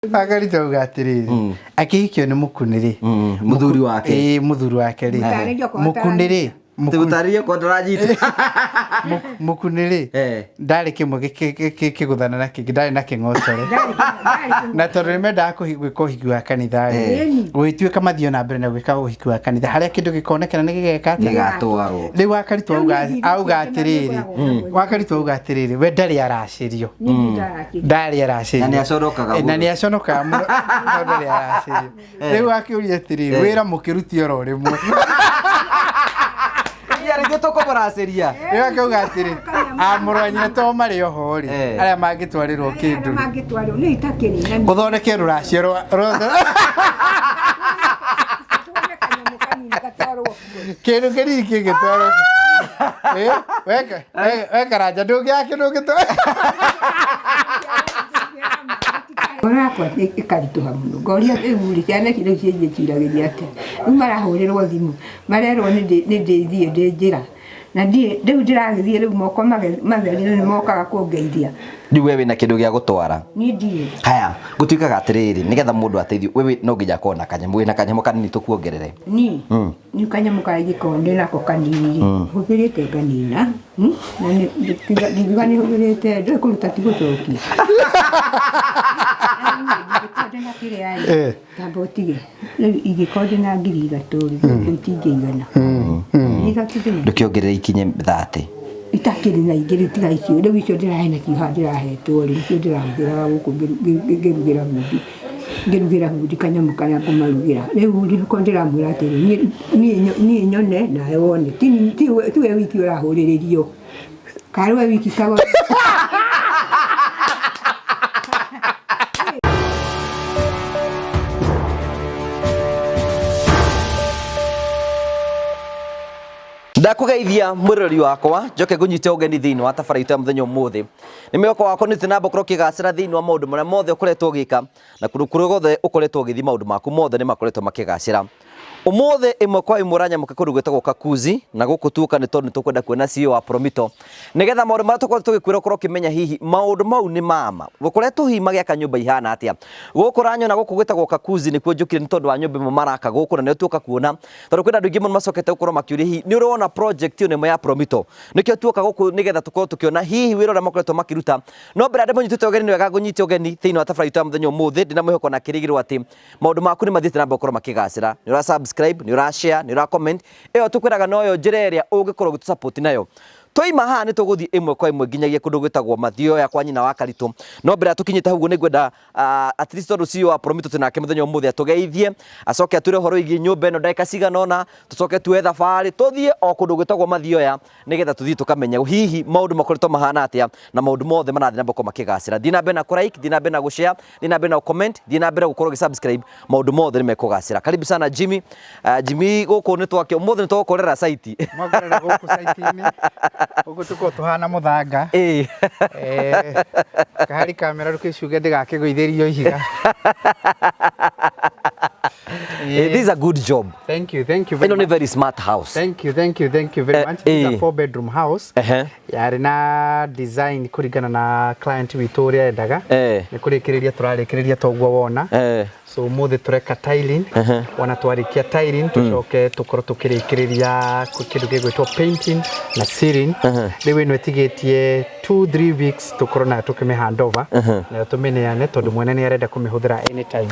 Agarita ugatiriri akihikio ni mukuniri muthuri wake muthuri wake ri mukuniri tugutariye ko ndarajite mukuniri ndari kimwe kiguthana na kingi ndari na kingotore na tondu nimenda gwika uhiki wa kanitha ri gwituika mathio na mbere na gwika uhiki wa kanitha haria kindu gikonekana ni gigeka nigatwarwo riu akaritwo auga atiriri wakaritwo auga atiriri we ndari aracirio ndari aracirio na ni aconokaga muno ndari aracirio riu akiuria atiriri wira mukiruti oro rimwe rĩngĩ tũkũmũracĩria akauga atĩrĩ amũranyire to marĩ oho rĩ arĩa mangĩtwarĩrwo kĩndũ ũthondeke rũracio kĩndũ kĩnini kĩngĩtwarwo we Karanja ndũngĩoya kĩndũ ũngĩtwara Orakwa ikarituha muno ngoria rĩu ciana kĩrĩa ciĩciragĩria atĩ rĩu marahũrĩrwo thimũ marerwo nĩ ndĩthiĩ ndĩ njĩra na rĩu ndĩragĩthiĩ rĩu moko matheri nĩ mokaga kuongeithia rĩu we wĩna kĩndũ gĩa gũtwara niĩ ndirĩ haya gũtuĩkaga atĩrĩrĩ nĩgetha mũndũ ateithio we no nginya akorwo na kanyamũ wĩna kanyamũ kanini tũkuongerere niĩ kanyamũ karĩa ingĩkorwo ndĩ nako kanini hũthĩrĩte nganina na ndiuga nĩ hũthĩrĩte ndĩ kũruta ti gũcokia tamba ũtige rĩu ingĩkorwo ndĩ na ngiri ithatũ rĩu itingĩigana ndũkĩongerere ikinye 30 itakĩrĩ na ingĩ tiga icio rĩu icio ndĩrahe na kiuha ndĩrahetwo rĩ icio ndĩrahũthĩra gũkũ ngĩrugĩra hundi kanyamũ karĩa ngũmarugĩra rĩu ndĩkorwo ndĩramwĩra atĩrĩ niĩ nyone nawe wone tiwe wiki ũrahũrĩrĩrio karwe wiki kago ndakugeithia mwirori wakwa njoke ngunyite ugeni thiini wa tabarĩra muthenya umuthi ni mioko wako ni tinamba korwo kigacira thiini wa maundu maria mothe ukoretwo ugika na kuru gothe ukoretwo ugithi maundu maku mothe ni makoretwo makigacira umuthi imwe kwa imwe ranyamuka kundu gwetagwo Kakuzi na guku tuka ni tondu tukwenda kuona CEO wa Promito nigetha maundu maria tukoretwo tugikwira ukorwo kimenya hihi maundu mau ni mama gukoretwo hihi magiaka nyumba ihana atia guku ranyona guku gwetagwo Kakuzi ni kuo njukire ni tondu wa nyumba imwe maraka guku na ni tuka kuona tondu kwenda andu ingi muno macokete gukorwo makiuria hihi ni urona project ino ya Promito nikio tuka guku nigetha tukorwo tukiona hihi wira uria makoretwo makiruta no mbere ande munyitite ugeni ni wega ngunyite ugeni thiini wa tabarĩra muthenya umuthi ndina mwihoko na kirigirwo ati maundu maku ni mathiite namba gukorwo makigacira ni ura subscribe ni ura share ni ura comment eyo tukwiraga noyo njira iria ungikorwo gitu support nayo toima haha ni tuguthii imwe kwa imwe nginyagia kundu gwitagwo Mathio ya kwa nyina wa Karitũ no mbere atukinyite hugo ni gwenda at least tondu CEO wa Promito tinake muthenya umuthi atugeithie acoke ature horo igi nyumba ino ndagika ciganona tucoke tuwe thabari tuthie o kundu gwitagwo Mathio ya nigetha tuthii tukamenya hihi maundu makoretwo mahana atia na maundu mothe marathi namba ko makigacira thina mbere na ku like thina mbere na gushare thina mbere na comment thina mbere gukorwo subscribe maundu mothe ni mekugacira karibu sana Jimmy Jimmy guku ni twake umuthi ni twakorera site mwakorera guku site ni ugu tuko tuhana muthanga kahari kamera rukicuge ndigakiguitherio ihiga this is a good job. Thank you very much. Very smart house. Thank you very much. It's a 4-bedroom house. Yari na design kurigana na client witu uria endaga ni kurikiriria turarikiriria togwo wona so mothe tureka tiling wana twarikia tiling tucoke tukorwo tukirikiriria kindu gigwitwo painting na ceiling riu ino etigetie 2-3 weeks tukorwo na tukime handover na tumeneane tondu mwene ni arenda kumihuthira anytime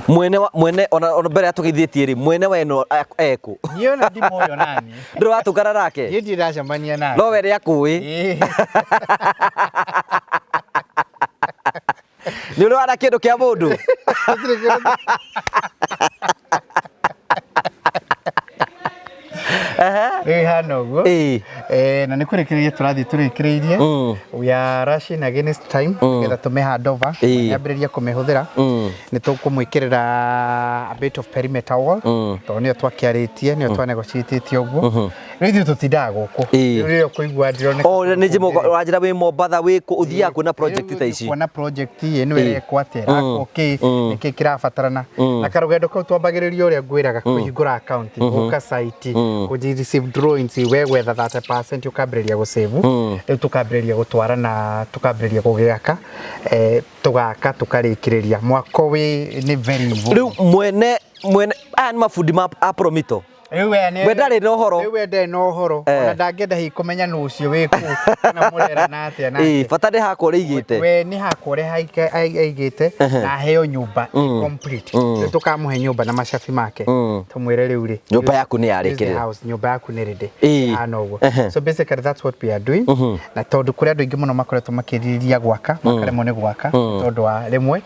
mwene ona mbere atugeithietie ri mwene weno eku niyo na ndi moyo nani ndio atukara nake yedi ndacamania nake no were akui ni uri wana kindu kia mundu hano go na ni kurikiria turathi turikiririe we are rushing against time getha tume handover nyambiriria kumihuthira ni tukumwikirira a bit of perimeter wall to ni twakiaritie ni twa negotiate uguo rithi tutindaga guku rio kuigua ndirone ni njimo wajira wi Mombatha wi ku uthia kuna project ta ici kuna project ino ire kwatera okay niki kirabatarana na karugendo kau twambagiriria uria ngwiraga kuhingura account guka site kuji receive drawings we gwetha 30% ukambiriria gusave riu tukambiriria gutwara tũgatwarana tũkambĩrĩria gũgĩaka tũgaka tũkarĩkĩrĩria mwako nĩ very involved. Rĩu mwene aya nĩ mabundi a Promito. We ndarĩ na ũhoro. We ndarĩ na ũhoro. Ona ndangĩenda hihi kũmenya nũ ũcio wĩ kũ kana mũrera na atĩa na atĩa. Bata nĩ hakwa ũrĩa aigĩte. We nĩ hakwa ũrĩa aigĩte na aheo nyũmba complete. Rĩu tũkamũhe nyũmba na macabi make. Tũmwĩre rĩu rĩ. Nyũmba yaku nĩ yarĩkĩrĩra. Nyũmba yaku nĩ ready. Hana ũguo. So basically that's what we are doing. Na tondũ kũrĩ andũ aingĩ mũno makoretwo makĩrirĩria gwaka, makaremwo nĩ gwaka tondũ wa rĩmwe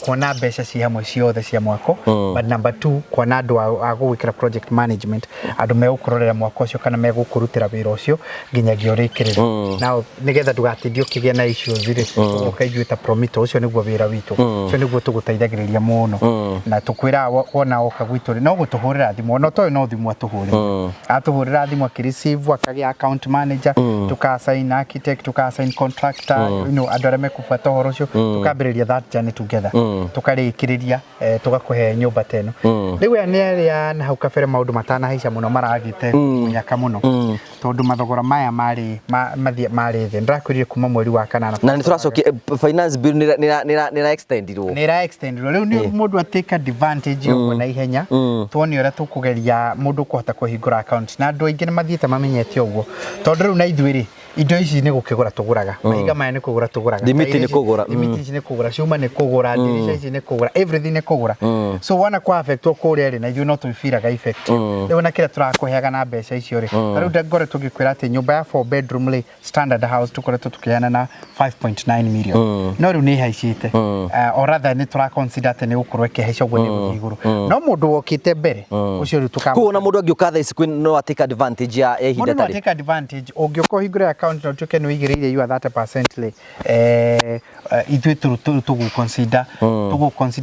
kuona mbeca ci hamwe ciothe cia mwako. But number 2 kuona andũ a gũgwĩkĩra project management andũ megũkũrorera mwako ũcio kana megũkũrutĩra wĩra ũcio nginyagia ũrĩkĩrĩre. Now nigetha ndũgatindie ũkĩgĩa na issues rĩ ũkaigua ta Promito ũcio nĩguo wĩra witũ. Ũcio nĩguo tũgũteithagĩrĩria mũno na tũkwĩra wona oka gwitũ no gũtũhũrĩra thimũ no toĩ no thimũ atũhũrĩra. Atũhũrĩra thimũ akĩreceive akagĩa account manager tuka-assign architect tuka-assign contractor andũ arĩa mekũbuata ũhoro ũcio tũkambĩrĩria that journey together tũkarĩkĩrĩria tũgakũhe nyũmba teno. Rĩu aya nĩ arĩa na hau kabere maũndũ matanahaica mũno maragĩte mũnyaka mũno tondũ mathogora maya marĩ thĩ. Ndĩrakwĩrire kuma mweri wa kanana na nĩ tũracokia finance bill nĩ extendirwo. Nĩ extendirwo. Rĩu nĩ mũndũ atake advantage ũguo na ihenya tuone ũrĩa tũkũgeria mũndũ kũhota kũhingũra account na andũ aingĩ nĩ mathiĩte mamenyete ũguo tondũ rĩu na ithuĩ rĩ indo ici nĩ gũkĩgũra tũgũraga. Mahiga maya nĩ kũgũra tũgũraga. Limiti nĩ kũgũra. Limiti ici nĩ kũgũra. Cuma nĩ kũgũra. Dirisha ici nĩ kũgũra. Everything nĩ kũgũra. So wana kwa affect kũrĩa rĩ na ithuĩ no tũbiraga effect. Rĩu na kĩrĩa tũrakũheaga na mbeca icio rĩ. Rĩu ndangore tũgĩkwĩra atĩ nyũmba ya 4 bedroom rĩ standard house tũkoretwo tũkĩheana na 5.9 million. No rĩu nĩ haicĩte. Or rather nĩ tũraconsider atĩ nĩ gũkorwo ĩkĩhaica ũguo nĩ gũthiĩ igũrũ. No mũndũ wokĩte mbere ũcio rĩu tũkamũhe. Kuona mũndũ angĩũka thaa ici no atake advantage ya ihinda tarĩ. Mũndũ no atake advantage ũngĩũka ũhingũre account na ũtuĩke nĩ ũigĩrĩire you are 30% rĩ ithuĩ tũgũconsider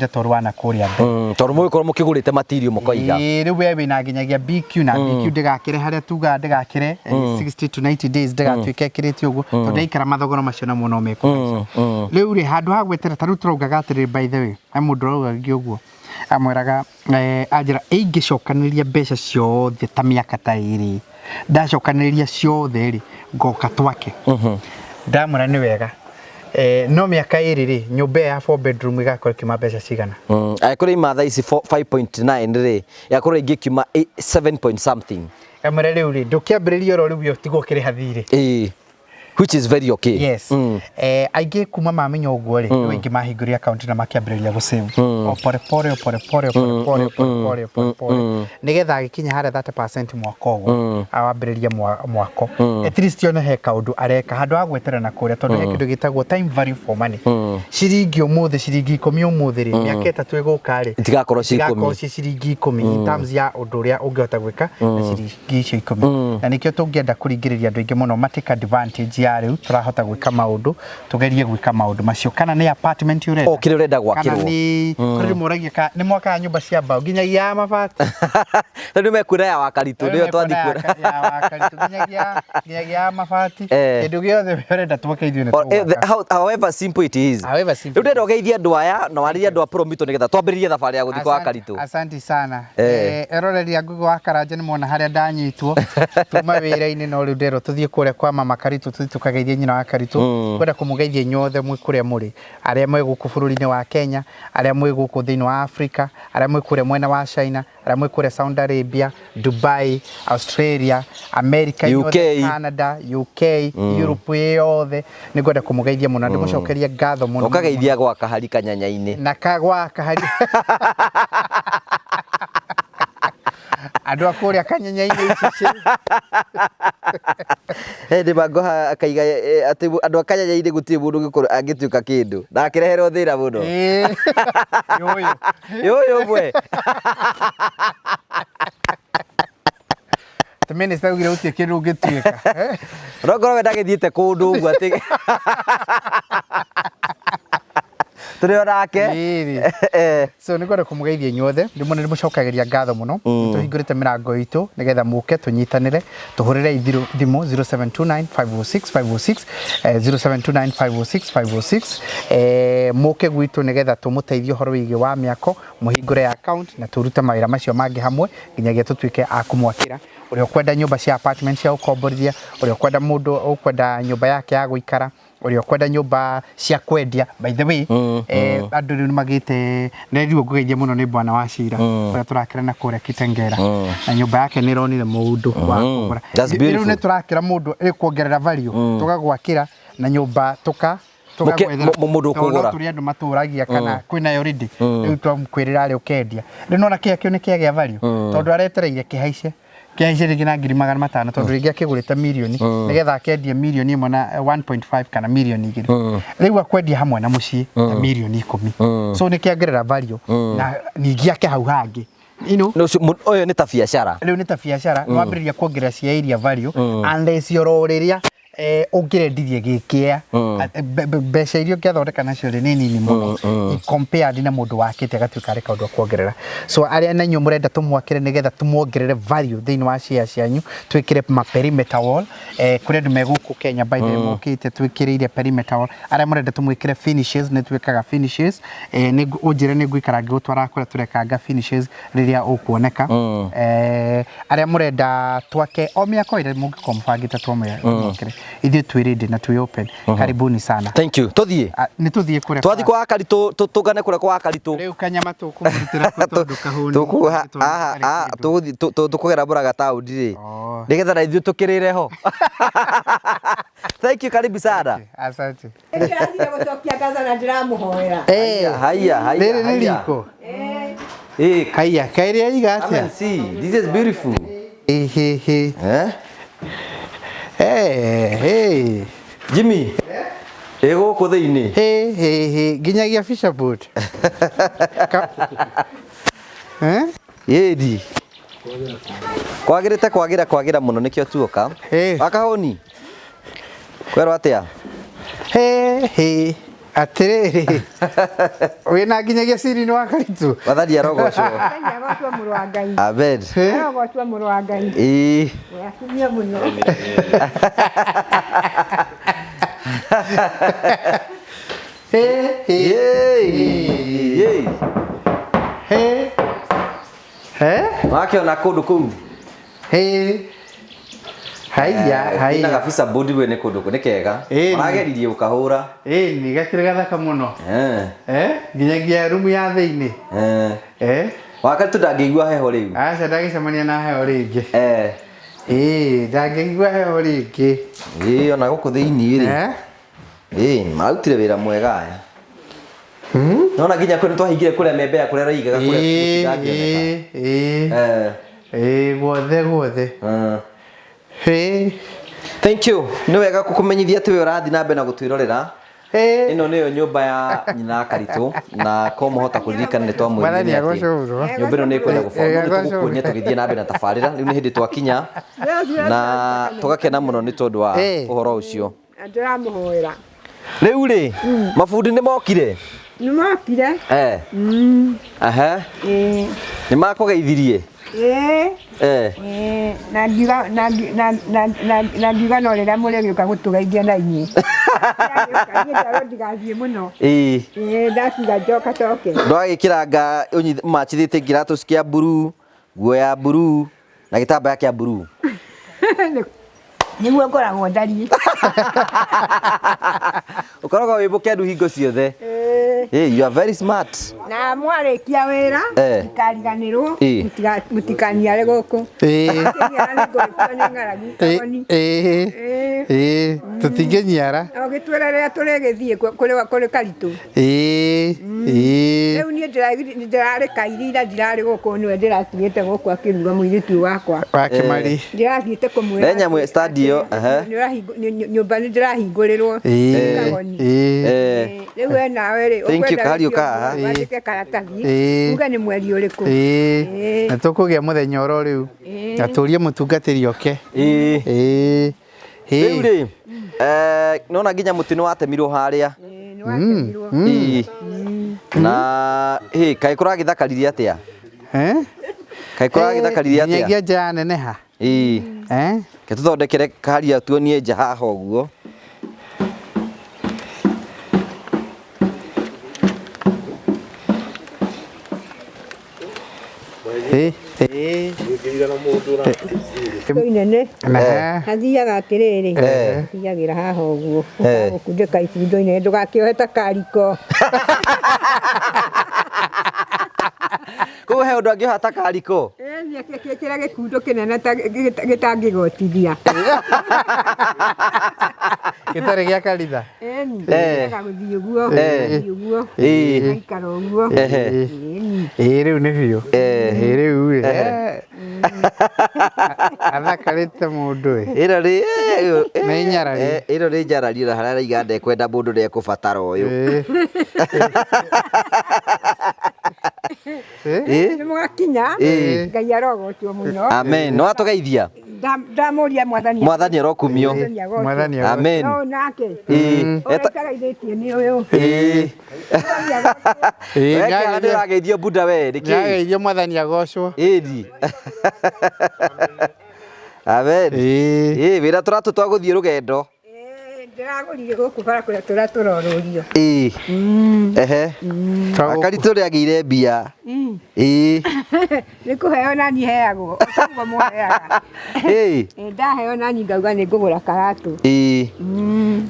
tondũ wana kũrĩa mbere. Tondũ mũgĩkorwo mũkĩgũrĩte material mũkoiga. Rĩu we wĩna nginyagia BQ na BQ ndĩgakĩre harĩa tuga ndĩgakĩre 60 to 90 days ndĩgatuĩke ĩkĩrĩte ũguo tondũ ndaikara mathogora macio namo no mekũhaica. Rĩu rĩ handũ ha gwetera tarĩu tũraugaga atĩrĩ by the way mũndũ araugaga ũguo amwĩraga anjĩra ingĩcokanĩrĩria mbeca ciothe ta mĩaka ta ĩrĩ ndacokanĩrĩria ciothe rĩ ngoka twake. Ndamwĩra nĩ wega no mĩaka ĩrĩ rĩ nyũmba ya 4 bedroom igakorwo ĩkiuma mbeca cigana. Kũrĩ ima thaa ici 5.9 rĩ yakorwo ingĩkiuma 7 point something. Amwĩra rĩu rĩ ndũkĩambĩrĩria oro rĩu tigwo kĩrĩha thirĩ. Which is very okay. Yes. Aingĩ kuma mamenya ũguo rĩ rĩu aingĩ mahingũria account na makĩambĩrĩria gũsave pore nigetha agĩkinya harĩa 30% mwako ũguo awambĩrĩria mwako at least ona he kaũndũ areka handũ ha gwetera na kũrĩa tondũ he kĩndũ gĩtagwo time value for money. Ciringi ũmũthĩ ciringi 10 ũmũthĩ rĩ mĩaka 3 ĩgũka rĩ itigakorwo ciringi 10 in terms ya ũndũ ũrĩa ũngĩhota gwĩka na ciringi icio 10. Na nĩkĩo tũngĩenda kũringĩrĩria andũ aingĩ mũno matake advantage ya rĩu tũrahota gwĩka maũndũ tũgerie gwĩka maũndũ macio kana nĩ apartment ũrenda kĩrĩa ũrenda gwakĩrwo kana nĩ kũrĩ mũragia nĩ mwaka nyũmba cia mbaũ nginyagia ya mabati tondũ mekwĩra ya wakaritũ nĩyo twathiĩ kwĩra ya wakaritũ nginyagia ya mabati kĩndũ gĩothe ũrenda tũgeithio nĩ tũgwaka. However simple it is. Rĩu ndĩrenda ũgeithia andũ aya na warĩria andũ a Promito nĩgetha twambĩrĩrie thabarĩ ya gũthiĩ kwa wakaritũ. Asante sana. Eroreria Google wa Karanja nĩ mona harĩa ndanyitwo tuma wĩra-inĩ no rĩu nderwo tũthiĩ kũrĩa kwa mama Karitũ tũthiĩ tũkageithie nyina wa Karitũ kwenda kũmũgeithia inyuothe mwĩ kũrĩa mũrĩ arĩa mwĩ gũkũ bũrũri-inĩ wa Kenya arĩa mwĩ gũkũ thĩinĩ wa Africa arĩa mwĩ kũrĩa mwena wa China arĩa mwĩ kũrĩa Saudi Arabia, Dubai, Australia, America, Canada, UK, Europe yothe nĩ ngwenda kũmũgeithia mũno na ndĩmũcokerie ngatho mũno. Ũkageithia gwa Kahari Kanyanya-inĩ na kagwa Kahari andũ a kũrĩa Kanyanya-inĩ ici ndĩ bangoha akaiga atĩ andũ a Kanyanya-inĩ gũtirĩ mũndũ angĩtuĩka kĩndũ ndakĩreherwo thĩra mũno yũyũ mwe Minister ugire utie kindu ungituika rogoro we ndagithiite kundu uguo ati turi onake so nä ngwenda kå må geithia inyuothe rä mwe nä må ngatho må no tå hingå rä te mä rango itå nä getha må ke tå nyitanä re tå hå rä re thimå 0729506506 må ke gwitå nä getha tå må teithie å horo wä wa mä ako må hingå re account na tå rute mawä ra macio mangä hamwe nginyagia tå tuä ke a kå mwakä ra å rä a å kwenda nyå cia apartment cia gå komborithia å rä a å kwenda må ndå å kwenda nyå yake ya gå ikara å rä a å kwenda nyå cia kwendia by the way andå rä u nä magä te nä ngå geithia må no nä bwana wa cira å rä a tå rakä na kå rä a Kitengera na nyå yake nä ronire må ndå wa kå gå ra rä u nä tå rakä ra må ndå ä kuongerera value tå gagwakä ra na nyå mundu kugura turi andu maturagia kana kwina yo ridi riu twamkwirira ari ukendia rinona kia kio ni kia gia value tondu aretereire kihaice ngina 500,000 tondu ringi akigurite milioni nigetha akendia milioni imwe na 1.5 kana milioni igiri riu akwendia hamwe na mucii na milioni 10 so ni kiangerera value na ningi ake hau hangi oyo ni ta biacara riu ni ta biacara no ambiriria kuongerera cia area value unless yororiria ungirendithie gikia mbeca irio ngiathondeka nacio ri nini muno compared na mundu wakite agatuika reka undu kuongerera so aria na nyu murenda tumwakire nigetha tumuongerere value thiini wa share cianyu twikire ma perimeter wall kuri andu meguku Kenya by the way mukite twikiriire perimeter wall aria murenda tumwikire finishes ni twikaga finishes ni unjire ni gwikara ngutwara kuri turekanga finishes riria ukuoneka aria murenda twake o miako ire mungikomfagite twamwakire ithuĩ twĩ ready na twĩ open karibuni sana thank you tuthie ni tuthie kure twathi kwa akaritu tugane kure kwa akaritu riu kanyama tukumurutira tondu kahuni tukugera buraga taudi ri nigetha na ithuĩ tukirire ho thank you karibu sana asante ndĩrathiĩ gũcokia ngatho na ndĩramũhoera haya rĩrĩ nĩ riko haya kairia igatia see this is beautiful Hey Jimmy ego ko thiini ginyagia fisher boat yedi kwagira muno nikio tuoka akahoni kwero atia atiriri wina ginyagia siri wa karitu watharia rogoco agotwa mũrũ wa Ngai abed agotwa mũrũ wa Ngai yakinyia muno wakiona kundu kuu haya ina gafisa body we ne kundu ku nikega marageririe ukahura ni gakire gathaka muno ginyagia room ya thiini wakati ndangĩigua heho rĩu aca ndagĩcemania na heho rĩngĩ ndangĩigua heho rĩngĩ ona gũkũ thĩinĩ rĩ marutire wĩra mwega aya nona nginya kũrĩ twahingire kũrĩa membea kũrĩa raigaga guothe thank you nĩ wega gũkũmenyithia atĩ we ũrathiĩ na mbere na gũtwĩrorera ino niyo nyumba ya nyina Karitu na ko muhota kuririkana ni twamwirire nyumba ino ni kwenda gukunya tugithie na mbere na tabarira riu ni hindi twakinya na tugakena muno ni tondu wa uhoro ucio ndiramuhoera riu ri mabundi ni mokire aha ni makugeithirie na ngiuga no rĩrĩa mũrĩgĩũka gũtũgeithia na inyuĩ ndigathiĩ mũno ndakiuga njoka coke ndwagĩkĩranga macithĩte ngĩratũ cia mburu nguo ya mburu na gĩtambaya kĩa mburu nĩguo ngoragwo ndariĩ ũkoragwo wĩ mũkendu hingo ciothe you are very smart na mwarĩkia wĩra mũtikariganĩrwo mũtikaniare gũkũ tũtingĩniara ũgĩtwĩra rĩrĩa tũrĩgĩthiĩ kũrĩ Karitũ rĩu niĩ ndĩrarĩ kairira ndirarĩ gũkũ nĩwe ndĩratigĩte gũkũ akĩruga mũirĩtu wakwa wa Kĩmari ndĩrathiĩte kũmwĩra nyamũ stadio nyũmba nĩ ndĩrahingũrĩrwo rĩu we nawe rĩ wandĩke karatathi uga nĩ mweri ũrĩkũ na tũkũgĩa mũthenya oro rĩu na tũrie mũtungatĩri oke rĩu rĩ nona nginya mũtĩ nĩ watemirwo harĩa na kai kuragithakaririe atia kai kuragithakaririe atia nyagia nja neneha ke tuthondekere karia tuonie nja haha uguo inene hathiaga atiriri thiagira haha uguo gukundika ibundo-inĩ ndugakĩohe ta kariko koguo he ũndũ angĩoha ta kariko kĩrĩa gĩkundo kĩnene gĩtangĩgotithia gĩtarĩ gĩa karitha gũthiĩ ũguo gaikara ũguo rĩu nĩ biũ rĩu athakarĩte mũndũ nĩ nyarari ĩno nĩ nyarari na harĩa iganda ekwenda mũndũ nĩ ekũbatara ũyũ nĩ mwakinya Ngai arogotio mũno amen no atũgeithia ndamoria mwathani arokumio amen no nake ũrekaraithĩtie nĩ ũyũ ndĩrageithio bunda we nĩageithio mwathani agocwo ĩni amen wĩra tũratũ gũthiĩ rũgendo ndĩragũrire gũkũ bara kũrĩa tũratũrorũrio akaritũ rĩagĩire mbia nĩ kũheo nani heagwo ũguo mũheaga ndaheo nani ngauga nĩ ngũgũra karatũ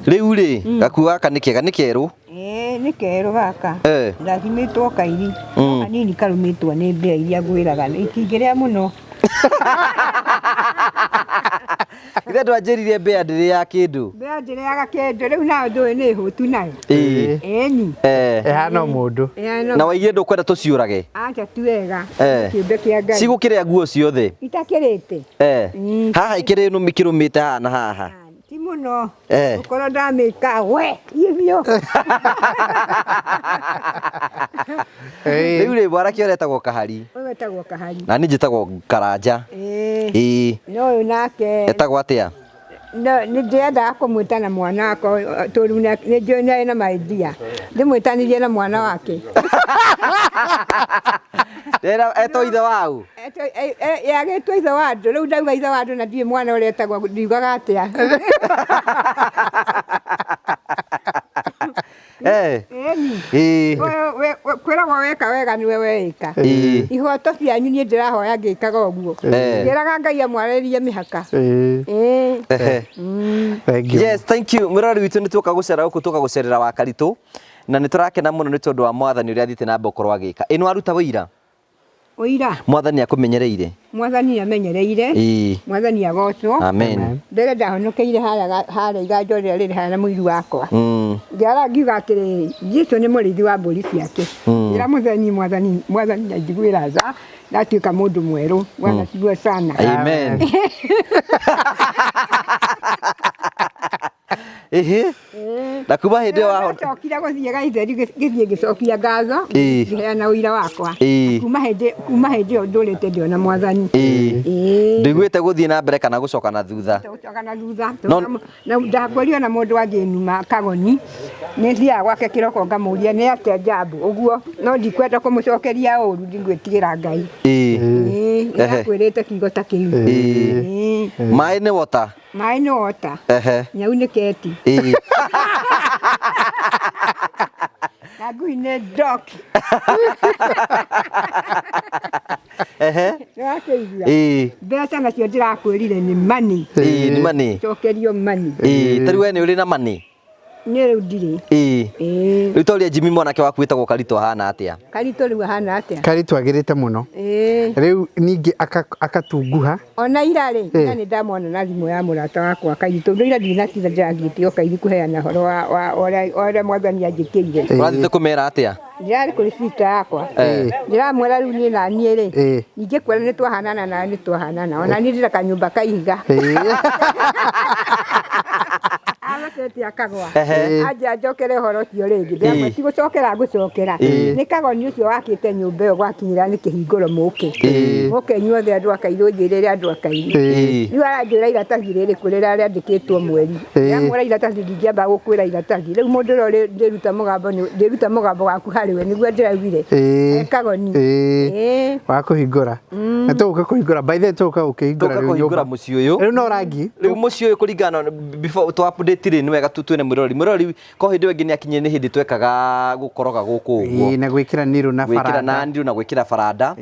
rĩu rĩ gakuo gaka nĩ kĩega nĩ kerũ nĩ kerũ gaka ndathimĩtwo kairi kanini karũmĩtwo nĩ mbĩa iria ngwĩraga itingĩrĩa mũno ithe ndwanjĩrire mbĩa ndĩrĩ ya kĩndũ mbĩa ndĩrĩaga kĩndũ rĩu nayo ndũĩ nĩ hũtu nayo ĩni ĩhana mũndũ na waigire ndũkwenda tũciũrage aca ti wega kĩũmbe kĩa Ngai cigũkĩrĩa nguo ciothe itakĩrĩte haha ikĩrĩ nũmi kĩrũmĩte haha na haha ti mũno ũkorwo ndamĩka we ihiũ rĩu rĩ mwanake ũretagwo kahari wetagwo kahari na niĩ njĩtagwo karanja no ũyũ nake etagwo atĩa nĩ ndĩrendaga kũmwĩta na mwana wakwa tondũ nĩ njũĩ nĩ arĩ na maidia ndĩmwĩtanirie na mwana wake etwo ithe wau yagĩtwo ithe wa andũ rĩu ndauga ithe wa andũ na ndiĩ mwana ũrĩa etagwo ndiugaga atĩa kwĩragwo weka wega nĩwe weĩka ihoto cianyu niĩ ndĩrahoya ngĩkaga ũguo ngĩraga Ngai amwarĩrie mĩhaka yes thank you mũrori witũ nĩ tũka gũcera gũkũ tũka gũcerera wa Karitũ na nĩ tũrakena mũno nĩ tondũ wa mwathani ũrĩa athiĩte na mbere gũkorwo agĩka ĩno aruta wĩira mwathani akũmenyereire mwathani amenyereire mwathani agocwo amen mbere ndahonokeire harĩa iganjo rĩrĩa rĩrĩ harĩa na mũiru wakwa ngĩara ngiuga atĩrĩ Jesũ nĩ mũrĩithi wa mbũri ciake ĩra mũtheni mwathani anjiguĩra tha ndatuĩka mũndũ mwerũ Bwana asifiwe sana amen na kuma hĩndĩ ĩyo wacokire gũthiĩ Gaitheri gĩthiĩ ngĩcokia ngatho ngĩheana ũira wakwa kuma hĩndĩ ĩyo ndũrĩte ndĩona mwathani ndũiguĩte gũthiĩ na mbere kana gũcoka na thutha na ndakorio na mũndũ angĩnuma kagoni nĩ thiaga gwake kĩroko ngamũria nĩ atĩa njambo ũguo no ndikwenda kũmũcokeria ũru ndingwĩtigĩra Ngai nĩakwĩrĩte kiugo ta kĩu maĩ nĩ wota nyau nĩ keti na ngui nĩ ndoki mbeca nacio ndĩrakwĩrire nĩ mani cokerio mani tarĩu we nĩ ũrĩ na mani nĩ rĩu ndirĩ rĩu toria Jimmy mwanake waku wĩtagwo Karitũ ahana atĩa Karitũ rĩu ahana atĩa Karitũ agĩrĩte mũno rĩu ningĩ akatunguha ona ira rĩ nĩ ndamona na thimũ ya mũrata wakwa Karitũ ira ndinatinda ndĩrathiĩte o Kairĩ kũheana ũhoro wa ũrĩa mwathani anjĩkĩire ũrathiĩte kũmera atĩa ndĩrarĩ kũrĩ sister yakwa ndĩramwĩra rĩu niĩ na niĩ rĩ ningĩ kwĩra nĩ twahanana na nĩ twahanana ona niĩ ndĩra kanyũmba ka ihiga Seti akagwa. Aja njokere horo cio ringi. Ndamwe ti gucokera ngucokera. Ni kagoni ucio wakite nyumba iyo gwakinyira ni kihinguro muke. Muke nyuothe andu akairunjirire andu akairi. Riu aranjira iratathi riri kurira riandikitwo mweri. Yamwira iratathi ndingiamba gukwira iratathi. Riu mundu ro ndiruta mugambo waku hariwe niguo ndiraugire. Kagoni. Wakuhingura. Na tuka kuhingura by the way tuka ukihingura nyumba muci uyu. Riu no rangi. Riu muci uyu kuringana before to update ri ni wega tutwene murori ko hindi wengi ni akinye ni hindi twekaga gukoroga guku uguo na gwikira niru na farada gwikira na ndiru na gwikira farada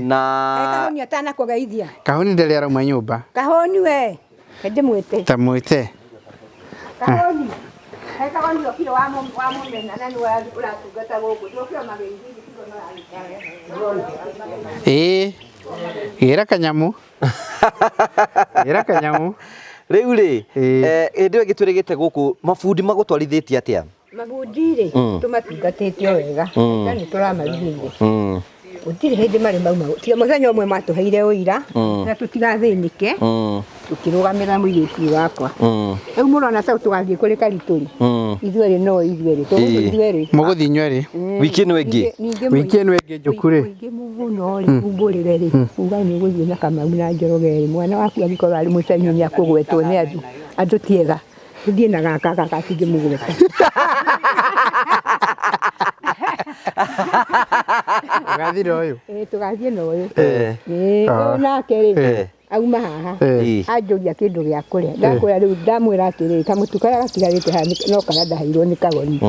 na kahoni atana kugeithia kahoni ndele ara mwa nyumba kahoni we kende mwite ta mwite kahoni kahoni okiro wa mumena nani wa uratungata guku ndokira mageithi gira kanyamu gira kanyamu riu ri hindi wengi twirigite guku mabundi magutwarithitie atia mabundi ri tumatungatite wega yani turamarithire utire hindi mari mauma tiga muthenya umwe matuheire uira na tutigathinike tukirugamira muiritu wakwa riu murona sau tugathie kuri karituri ithueri no ithueri tuguthire muguthi nyweri wiki ino ingi njukuri ingi muguno ri kumburire ri uga ni guthie na Kamau na Njoroge mwana waku agikora ari mucenyu ni akugwetwo ni andu tiega tuthie na gaka tingi mugweta tugathire uyu tugathie no uyu nake ri auma haha anjuria kindu gia kuria ndakwira riu ndamwira atiri kamutu karia gatigarite haha no kana ndaheirwo ni kagoni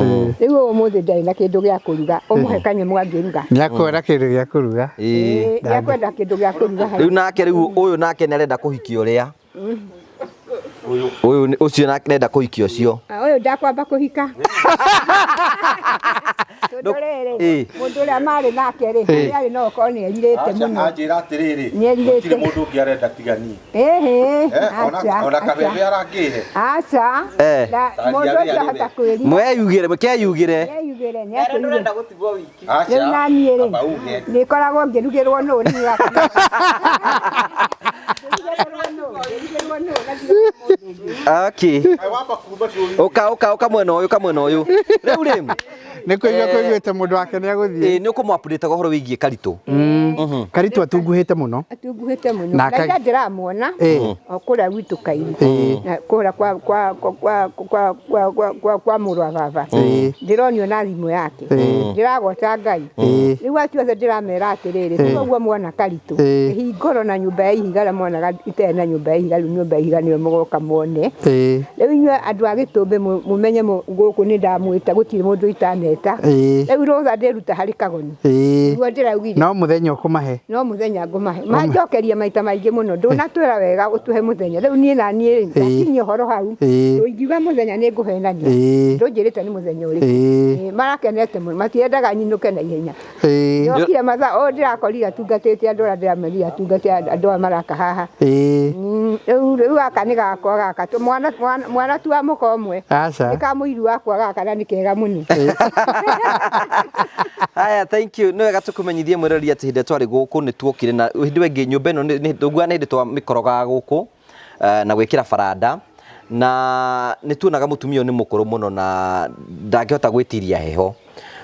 riu umuthi ndari na kindu gia kuruga umuhe kanyemu angiruga niakwenda kindu gia kuruga niakwenda kindu gia kuruga riu nake riu uyu nake ni arenda kuhikia uria uyu ucio nake arenda kuhikia ucio uyu ndakwamba kuhika mundu ria mari nake ri ari no ko ni eririte muno anjira atiriri gutire mundu ungi arenda tigani ona kabebe arangihe acha mundu ahata kwiri mweyugire mukeyugire ni aturenda gutigwo wiki acha naniere ni koragwo ngirugirwo no ni okay uka mwena uyu riu ri ni kuigwite mundu wake ni aguthie ni ukumwapundite gohoro wigie karitu karitu atunguhite muno na ndiramuona okuria gwitu kairi na kura kwa muru baba ndironio na thimu yake ndiragota Ngai riu atuothe ndiramera atiriri tuguo mwana karitu hingoro na nyumba ya ihiga mwana itene na nyumba ya ihiga nyumba ya ihiga niyo mugoka muone riu inywe andu agitumbe mumenye guku ni ndamwita gutire mundu itaneta riu rotha ndiruta hari kagoni niguo ndiraugire no muthenya ukumahe no muthenya ngumahe manjokeria maita maingi muno ndunatwira wega utuhe muthenya riu nie na nie ndakinyia horo hau nduingiuga muthenya ni nguhenania ndunjirite ni muthenya uri marakenete muno matiendaga nyinuke na ihenya yokire matha ndirakorire atungatite andu aria ndiramerire atungatite andu maraka haha riu gaka ni gakwa gaka mwana tu wa muko umwe ni kamuiru wakwa gaka na ni kega muno haya thank you no wega tukumenyithie mwirori ati hinde twari guku ni tuokire na hindi wengi nyumba ino ni ndugua ni nditwa mikoroga guku na gwikira farada na ni tuonaga mutumia ni mukuru muno na ndangihota gwitiria heho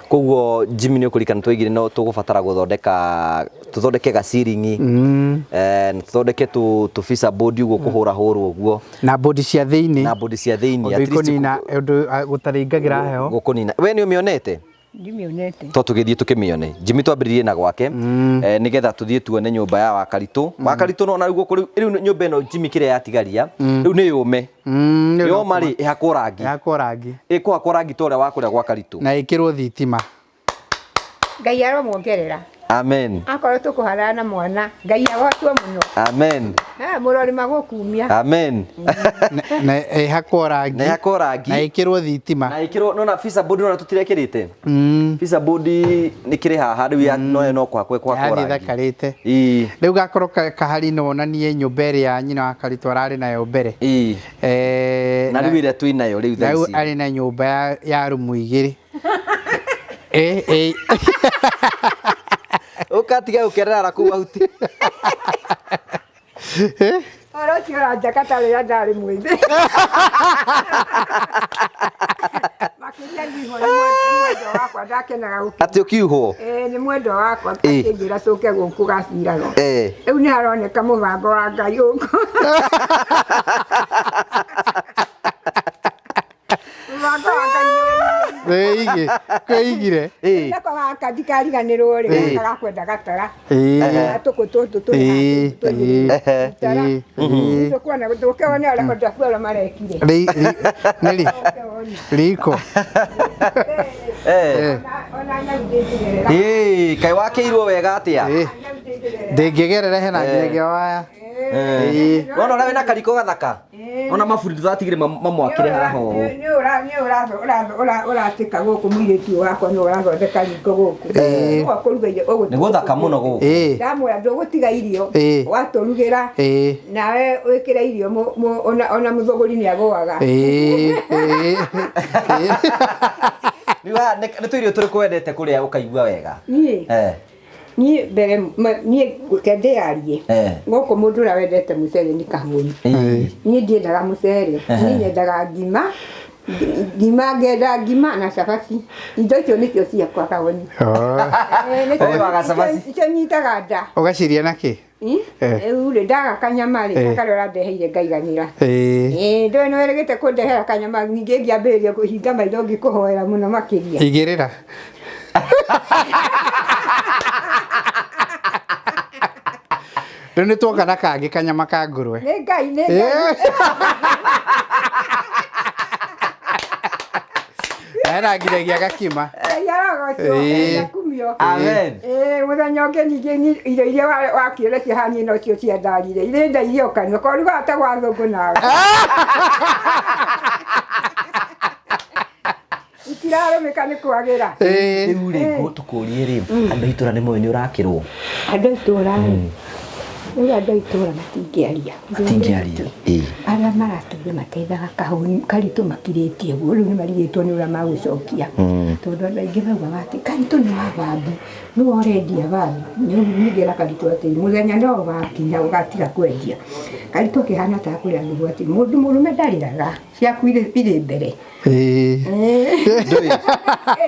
koguo Jimmy ni ukurikana twigire no tugubatara tuthondeke ga ceiling tuthondeke tu visa board uguo kuhura huru uguo na board cia thiini at least gutaringagira heho gukunina we ni umionete ndimionete to tugithie tukimione Jimmy twambiririe na gwake nigetha tuthie tuone nyumba ya wakaritu no na guko riu nyumba ino Jimmy kire yatigaria riu ni yume yo mari ihakorangi ikuhakorangi tore wakuria gwakaritu na ikirwo thitima Ngai aromuongerera amen akorwo tukuharana na mwana Ngai agotwo muno amen murori magukumia amen na ihakorangi na ikirwo thitima na ikirwo no na visa board no tutirekirite visa board ni kire haha riu no kwakwe kwakorangi thakarite riu gakorwo kahari no onanie nyumba ya nyina wa Karitu arari nayo mbere na riu ire twinayo riu thaici riu ari na nyumba ya rumu igiri ukatiga ukerera kuwa huti Ora cio jakata le ndari mwithi. Makinya ndimo ni mwendo wakwa ndakenaga gukinya. Ati ukiuhwo? Ni mwendo wakwa akingira coke guku gacirago. Riu ni haroneka mubango wa Ngai uko. Mubango wa Ngai. Kweigire. Ndako gaka ndikariganirwo ri gakwenda gatara. Tuko tutu tu. Tukuona gutuke ni ala kwenda kwela marekire. Neli. Riko. Kai wakeirwo wega atia? Ndingigerera hena ngege waya. Wona ora wena kariko gathaka. Ona maburi thatigire mamwakire haha ho. Ora tika guku mwiritu wakwa ni urathondeka riko guku. Niguo kurugeire ugu. Ni guthaka muno guku. Ndamwira ndugutiga irio. Waturugira. Nawe wikire irio ona muthogori ni agwaga. Nĩ tũirio tũrĩkũ wendete kũrĩa ũkaigua wega? Niĩ mbere niĩ kendearie gũkũ mũndũ ũrĩa wendete mũcere nĩ Kahũni. Niĩ ndiendaga mũcere, niĩ nyendaga ngima ngima na cabaci. Indo icio nĩcio ciakwa Kahũni. Icio nyitaga nda. Ũgaciria na kĩ? Rĩu rĩ ndaga kanyama rĩ karĩa ũrandeheire ngaiganĩra. Ndũĩ nĩ wĩrĩgĩte kũndehera kanyama ningĩ ngĩambĩrĩria kũhinga maitho ngĩkũhoera mũno makĩria. Igĩrĩra. Rĩu nĩ tuoka na kangĩ kanyama ka ngũrwe. Nĩ Ngai nĩ Ngai. Hena nginyagia gakima. Amen. Mũthenya ũngĩ ningĩ irio iria wakĩire cihani ĩno cio cia ndarire irĩ ndaire ũkanyua koruga ata gwa thũngũ nawe. Itirarũmĩka nĩ kwagĩra. Rĩu rĩ tũkũrie rĩ andũ a itũra nĩ mũĩ nĩ ũrakĩrwo? Andũ a itũra rĩ rĩu andũ a itũra matingĩaria. Arĩa maratũire mateithaga Kahũni Karitũ makirĩtie ũguo rĩu nĩ marigĩtwo nĩ ũrĩa magũcokia. Tondũ andũ aingĩ maugaga atĩ Karitũ nĩ wa Bambi nĩwe ũrendia Bambi. Ningĩra Karitũ atĩ mũthenya no ũgakinya ũgatiga kwendia. Karitũ kĩhana ta kũrĩa nĩguo atĩ mũndũ mũrũme ndarĩraga ciaku irĩ mbere.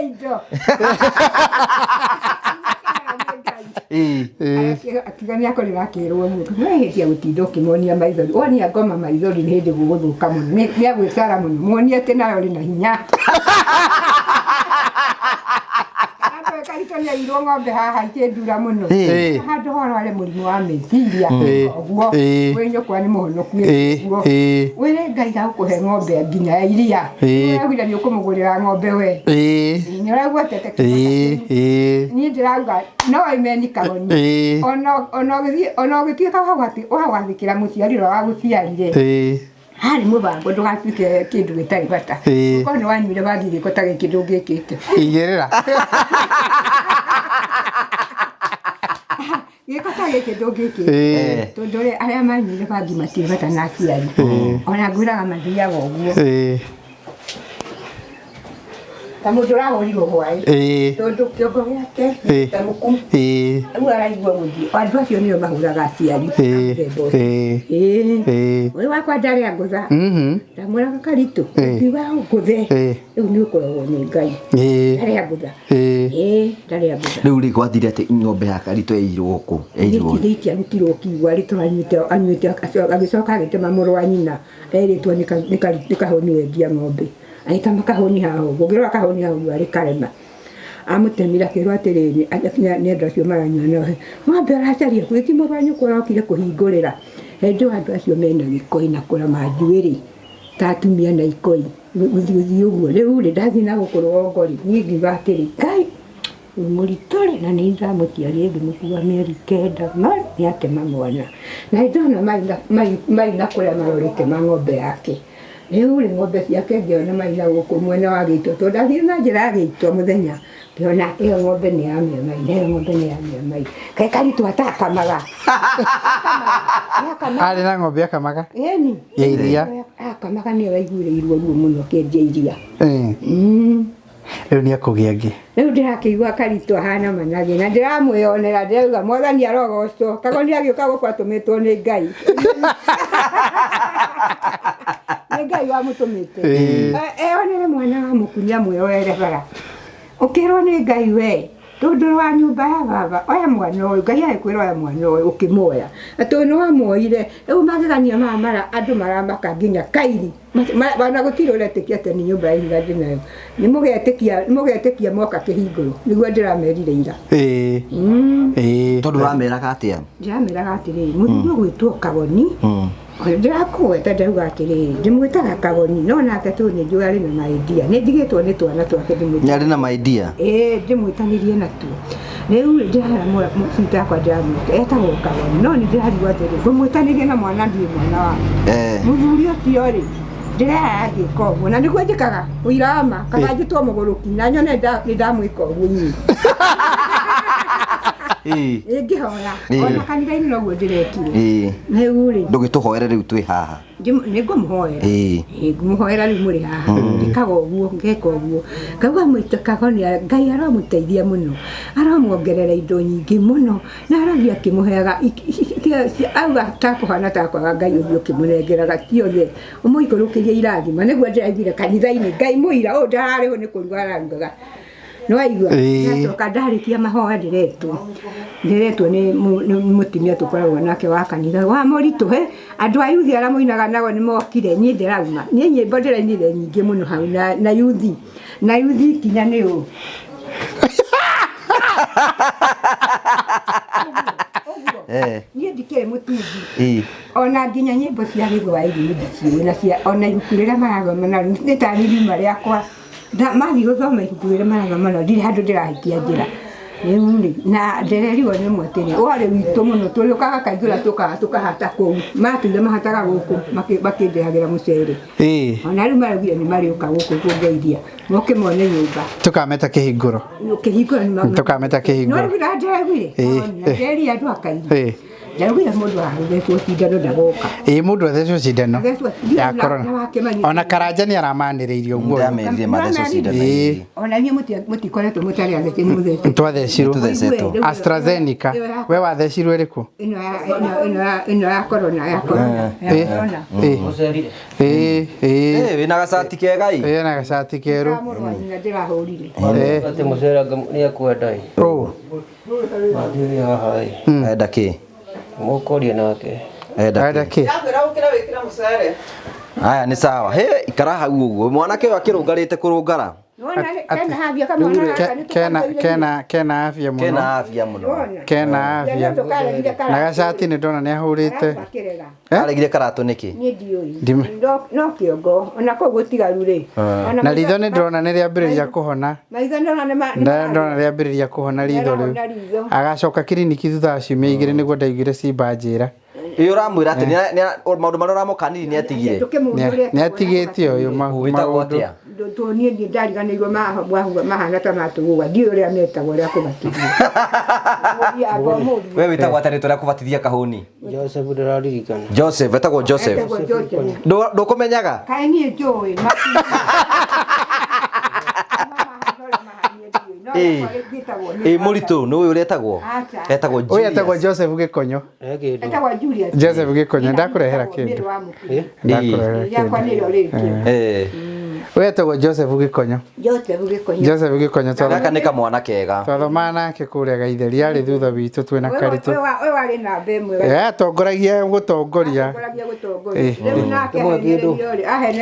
Indo. Akiga nĩ akorĩra akĩrwo mũndũ mwĩhĩtia gũtinda ũkĩmonia maithori wonia ngoma maithori nĩ hĩndĩ gũgũthũka mũno nĩ agwĩcara mũno muonie atĩ nayo rĩ na hinya. Karitũ nĩ airwo ng'ombe haha ikĩndura mũno handũ horo arĩ mũrimũ wa meciria ũguo wĩ nyũkwa nĩ mũhonoku ũguo wĩrĩ Ngai gagũkũhe ng'ombe nginya ya iria ũragwire nĩ ũkũmũgũrĩra ng'ombe we nĩ ũraigua tete niĩ ndĩrauga no imeni Kahũni ona ũgĩtuĩka wagathĩkĩra mũciari ũrĩa wagũciarire harĩ mũbango ndũgatuĩke kĩndũ gĩtarĩ bata korwo nĩ wanyuire bangi gĩko ta gĩkĩ ndũngĩkĩte. Igĩrĩra. Gĩko ta gĩkĩ ndũngĩkĩte tondũ arĩa manyuire bangi matirĩ bata na aciari ona ngwĩraga mathiaga ũguo ta mũndũ ũrahũrirwo hwaĩ tondũ kĩongo gĩake ta mũku rĩu araigua gũthiĩ andũ acio nĩo mahũraga aciari ũrĩ wakwa ndarĩ angũtha ndamwĩraga Karitũ ngiuga ngũthe rĩu nĩ ũkoragwo nĩ Ngai ndarĩ angũtha ndarĩ angũtha. Rĩu rĩ gwathire atĩ ng'ombe ya Karitũ yairwo kũ? Gĩtithĩtie arutirwo kiugua rĩtũranyuĩte agĩcoka agĩtema mũrũ wa nyina erĩtwo nĩ Kahũni wendia ng'ombe agĩtama Kahũni haha ũguo ngĩrora Kahũni hau arĩ karema amũtemire akĩrwo atĩrĩrĩ nĩ andũ acio maranyua nawe ng'ombe aracaria gwĩti mũrũ wa nyũkwa arokire kũhingũrĩra hĩndĩ andũ acio mena gĩkoi na kũrama njuĩrĩ ta atumia na ikoi gũthiĩ ũguo rĩu rĩ ndathiĩ na gũkũ rũgongo-rĩ niĩ ngiuga atĩrĩ Ngai mũritũ-rĩ na nĩ ndamũciarire ngĩmũkua mĩeri 9 nĩ atema mwana na ndona Maina kũrĩa marorĩte ma ng'ombe yake rĩu rĩ ng'ombe ciake ngĩona Maina gũkũ mwena wa Gĩitũ tondũ ndathiĩ na njĩra ya Gĩitũ mũthenya ngĩona ĩyo ng'ombe nĩ ya Maina ĩyo ng'ombe nĩ ya Maina kaĩ Karitũ atakamaga arĩ na ng'ombe akamaga ĩni ya iria akamaga nĩyo waiguĩrĩirwo ruo mũno akĩendia iria rĩu nĩ akũgĩa ngĩ rĩu ndĩrakĩigua Karitũ ahana manage na ndĩramwĩonera ndĩrauga Mwathani arogocwo Kahũni agĩũka gũkũ atũmĩtwo nĩ Ngai Nĩ Ngai wamũtũmĩte. Onere mwana wa mũkunia mwĩyoere bara. Ũkĩrwo nĩ Ngai we. Ndũndũ wa nyũmba ya baba, oya mwana ũyũ, Ngai agĩkwĩra oya mwana ũyũ ũkĩmuoya. Atĩ nĩ wamuoire, rĩu magegania mara andũ maramaka nginya Kairi. Wana gũtirĩ ũretĩkia atĩ nĩ nyũmba ya ihiga ndĩ nayo. Nĩ mũgetĩkia moka kĩhingũro, nĩguo ndĩramerire ira. Tondũ ũrameraga atĩa? Ndĩrameraga atĩrĩrĩ, mũthuri ũgwĩtwo Kagoni. Ndĩrakũgweta ndauga atĩrĩrĩ, ndĩmwĩtaga Kagoni, no nake tondũ nĩ njũĩ arĩ na maidia. Nĩ ndigĩtwo nĩ twana twake ndĩmwĩtaga. Nĩ arĩ na maidia? Ndĩmwĩtanĩrie natuo. Rĩu ndĩrara mũbita yakwa ndĩramwĩta, etagwo Kagoni, no nĩ ndĩrarigwo atĩrĩrĩ, ngũmwĩtanĩrie na mwana ndiĩ mwana wake. Mũthuri ũcio-rĩ, ndĩrara agĩka ũguo, na nĩguo njĩkaga ũira wa ma, kana njĩtwo mũgũrũki, na nyone nĩ ndamwĩka ũguo inyuĩ. Ingĩhoya, ona kanitha-inĩ noguo ndĩrekire. Rĩu-rĩ, ndũgĩtũhoere rĩu twĩ haha. Nĩngũmũhoera. Ngũmũhoera rĩu mũrĩ haha. Njĩkaga ũguo, ngeka ũguo. Ngauga mwĩte Kagoni, Ngai aramũteithia mũno. Aramwongerera indo nyingĩ mũno. Na arathiĩ akĩmũheaga, auga takũhana takwaga Ngai ũthiĩ ũkĩmũnengeraga ciothe. Ũmũikũrũkĩrie irathima. Nĩguo ndĩraiguire kanitha-inĩ, Ngai mũira, ũyũ ndararĩho nĩ kũruga ararugaga. Nĩwaigua, ndacoka ndarĩkia mahoya ndĩretwo nĩ mũtumia tũkoragwo nake wa kanitha wa Mũritũ, andũ a yuthi arĩa mũinaga nao nĩ mokire, niĩ ndĩrauma, niĩ nyĩmbo ndĩrainire nyingĩ mũno hau na yuthi kinya nĩ ũũ. Niĩ ndikĩrĩ mũtungi, ona nginya nyĩmbo cia Gĩthwaĩri ndiciũĩ, na ona ibuku rĩrĩa marathoma narĩo nĩ ta nĩ riuma rĩakwa. Mathiĩ gũthoma ibuku rĩrĩa marathoma narĩo ndirĩ handũ ndĩrahikia njĩra. Rĩu-rĩ, na ndererirwo nĩ mwatĩrĩ, warĩ witũ mũno, tũrĩũkaga kaingĩra tũkahata kũu. Matũire mahataga gũkũ makĩndehagĩra mũcere. Ona rĩu maraugire nĩ marĩũka gũkũ kuongeithia, moke mone nyũmba. Tũkameta kĩhingũro. Kĩhingũro tũkameta kĩhingũro. No rĩu ndĩraiguire, nderia andũ a Kairi. Ndaugire mũndũ athecwo cindano ndagoka. Mũndũ athecwo cindano ya corona. Ona Karanja nĩ aramanĩrĩirie ũguo. Ndamerire mathecwo cindano. Ona niĩ mũtikoretwo mũtarĩ athece nĩ mũthece. Twathecirwo AstraZeneca. We wathecirwo ĩrĩkũ? Ĩno ya corona, ya corona. Wĩna gacati kega ĩ? Wĩna gacati kerũ. Ndĩrahũrire. Ati mũcere nĩ ekwenda ĩ. Mathiĩ haha ĩ. Enda kĩ? Mũkũria nake. Enda kĩ? Aya nĩ sawa. Ikara hau ũguo. Mwanake ũyũ akĩrũngarĩte kũrũngara. Kena afya mũno. Kena afya mũno. Kena afya. Na gacati nĩ ndona nĩ ahũrĩte. Aregire karatũ nĩkĩ? Niĩ ndiũĩ. No kĩongo, ona kũu gũtigaru-rĩ. Na ritho nĩ ndona nĩ rĩambĩrĩria kũhona. Ndona rĩambĩrĩria kũhona ritho rĩu. Agacoka kiriniki thutha wa ciumia 2 nĩguo ndaiguire Simba njĩra. Ĩyo ũramwĩra atĩ maũndũ marĩa ũramũkanirie nĩ atigire. Nĩ atigĩte ũyũ maũndũ. Niĩ ndariganĩirwo mahana ta matũgũa, ndiũĩ ũrĩa metagwo ũrĩa kũbatithio. We wĩtagwo atĩ rĩtwa rĩa kũbatithia kahũni? Joseph ndĩraririkana. Joseph, wĩtagwo Joseph. Ndũkũmenyaga? Kaĩ niĩ njũĩ. Mũritũ, nĩ ũyũ ũrĩa etagwo? Etagwo Julius. Ũyũ etagwo Joseph Gĩkonyo. Etagwo Julius. Joseph Gĩkonyo, ndakũrehera kĩndũ. Ũyũ etagwo Joseph Gĩkonyo. Joseph Gĩkonyo. Gaka nĩ kamwana kega. Twathoma nake kũrĩa Gaitheri, arĩ thutha witũ twĩna Karitũ. We warĩ namba ĩmwe. Atongoragia gũtongoria.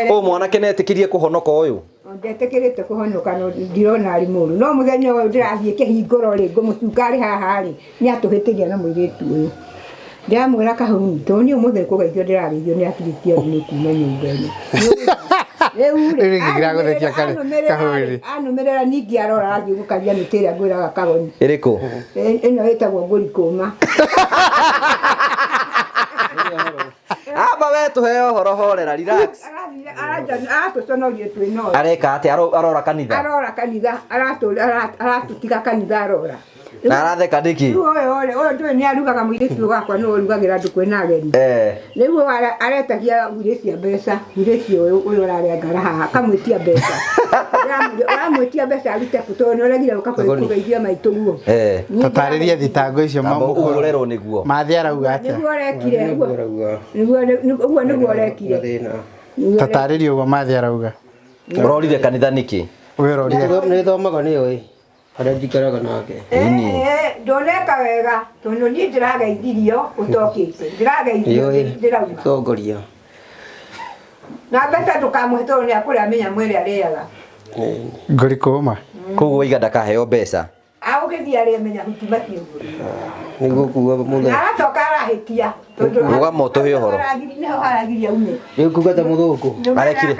Ũyũ mwanake nĩetĩkirie kũhonoka ũyũ? Ndetĩkĩrĩte kũhonoka, no ndirona arĩ mũru. No mũthenya ũyũ ndĩrathiĩ kĩhingũro-rĩ, ngũmũcunga arĩ haha-rĩ, nĩatũhĩtĩria na mũirĩtu ũyũ. Ndĩramwĩra Kahũni, tondũ niĩ ũmũthĩ kũgeithio ndĩrageithio nĩ akiristiano kuma nyũmba-inĩ. Anũmĩrĩra ningĩ arora athiĩ gũkaria mĩtĩ ĩrĩa ngwĩraga Kagoni. Ĩrĩkũ? Ĩno ĩtagwo ngũri kũma. Amba we tũhe ũhoro horera, relax. Aratũconorie twĩna Areka atĩ arora kanitha? Arora kanitha, aratũtiga kanitha arora. Na aratheka ndiki. Oyo ndwe ni arugaga mwiritu wakwa no rugagira andu kwena ageni. Riu aretagia mwiritu mbeca, mwiritu uyu ararengara haha kamwitia mbeca. Aramwitia mbeca arute kutono uragire ukakugeithia maitu guo. Tatariria thitango icio mamugorerwo niguo. Mathi arauga atia. Niguo rekire niguo rekire. Tatariria ugo Mathi arauga. Urorire kanitha niki? Urorire. Ni thomaga ni oi. Ara njikaraga nake. Ndoneka wega tondu ni ndirageithirio utokite. Ndirageithirio ndirauga. Tongoria. Na beta tukamwe tondu ni akuria menya mwiri ariaga. Ngori kuma. Koguo iga ndakaheo mbeca. Augithia ri menya hutimatiu. Niguo kuga muthe. Aracoka arahitia. Ruga moto he uhoro. Aragiria ume. Riu kuga ta muthuku. Arekire.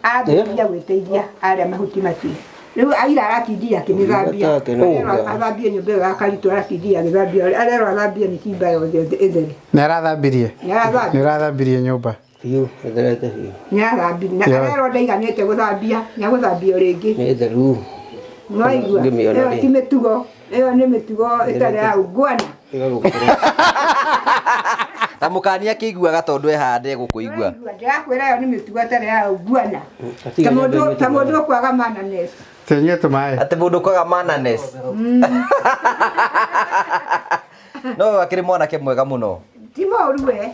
Athia gwiteithia aria mahuti matiu. Riu aira aratindia kinithambia. Athambie nyumba ĩyo ya Karitũ aratindia agĩthambia. Arerwo athambie ni timba yothe ĩthere. Nĩ arathambirie. Nĩ arathambirie nyumba. Biũ etherete biũ. Nĩ arathambirie. Arerwo ndaiganĩte gũthambia, nĩ agũthambia rĩngĩ. Nĩ theru. No igua. Ĩyo ti mĩtugo. Ĩyo nĩ mĩtugo ĩtarĩ ya ungwana. Na mukania kiguaga tondu ehande gukuigua. Ndirakwira yo ni mitugo ĩtarĩ ya ungwana. Ta mũndũ kwaga manners. Tenye tumae. Ate mundu kwaga manners. No akiri mwanake mwega muno. Ti moru we.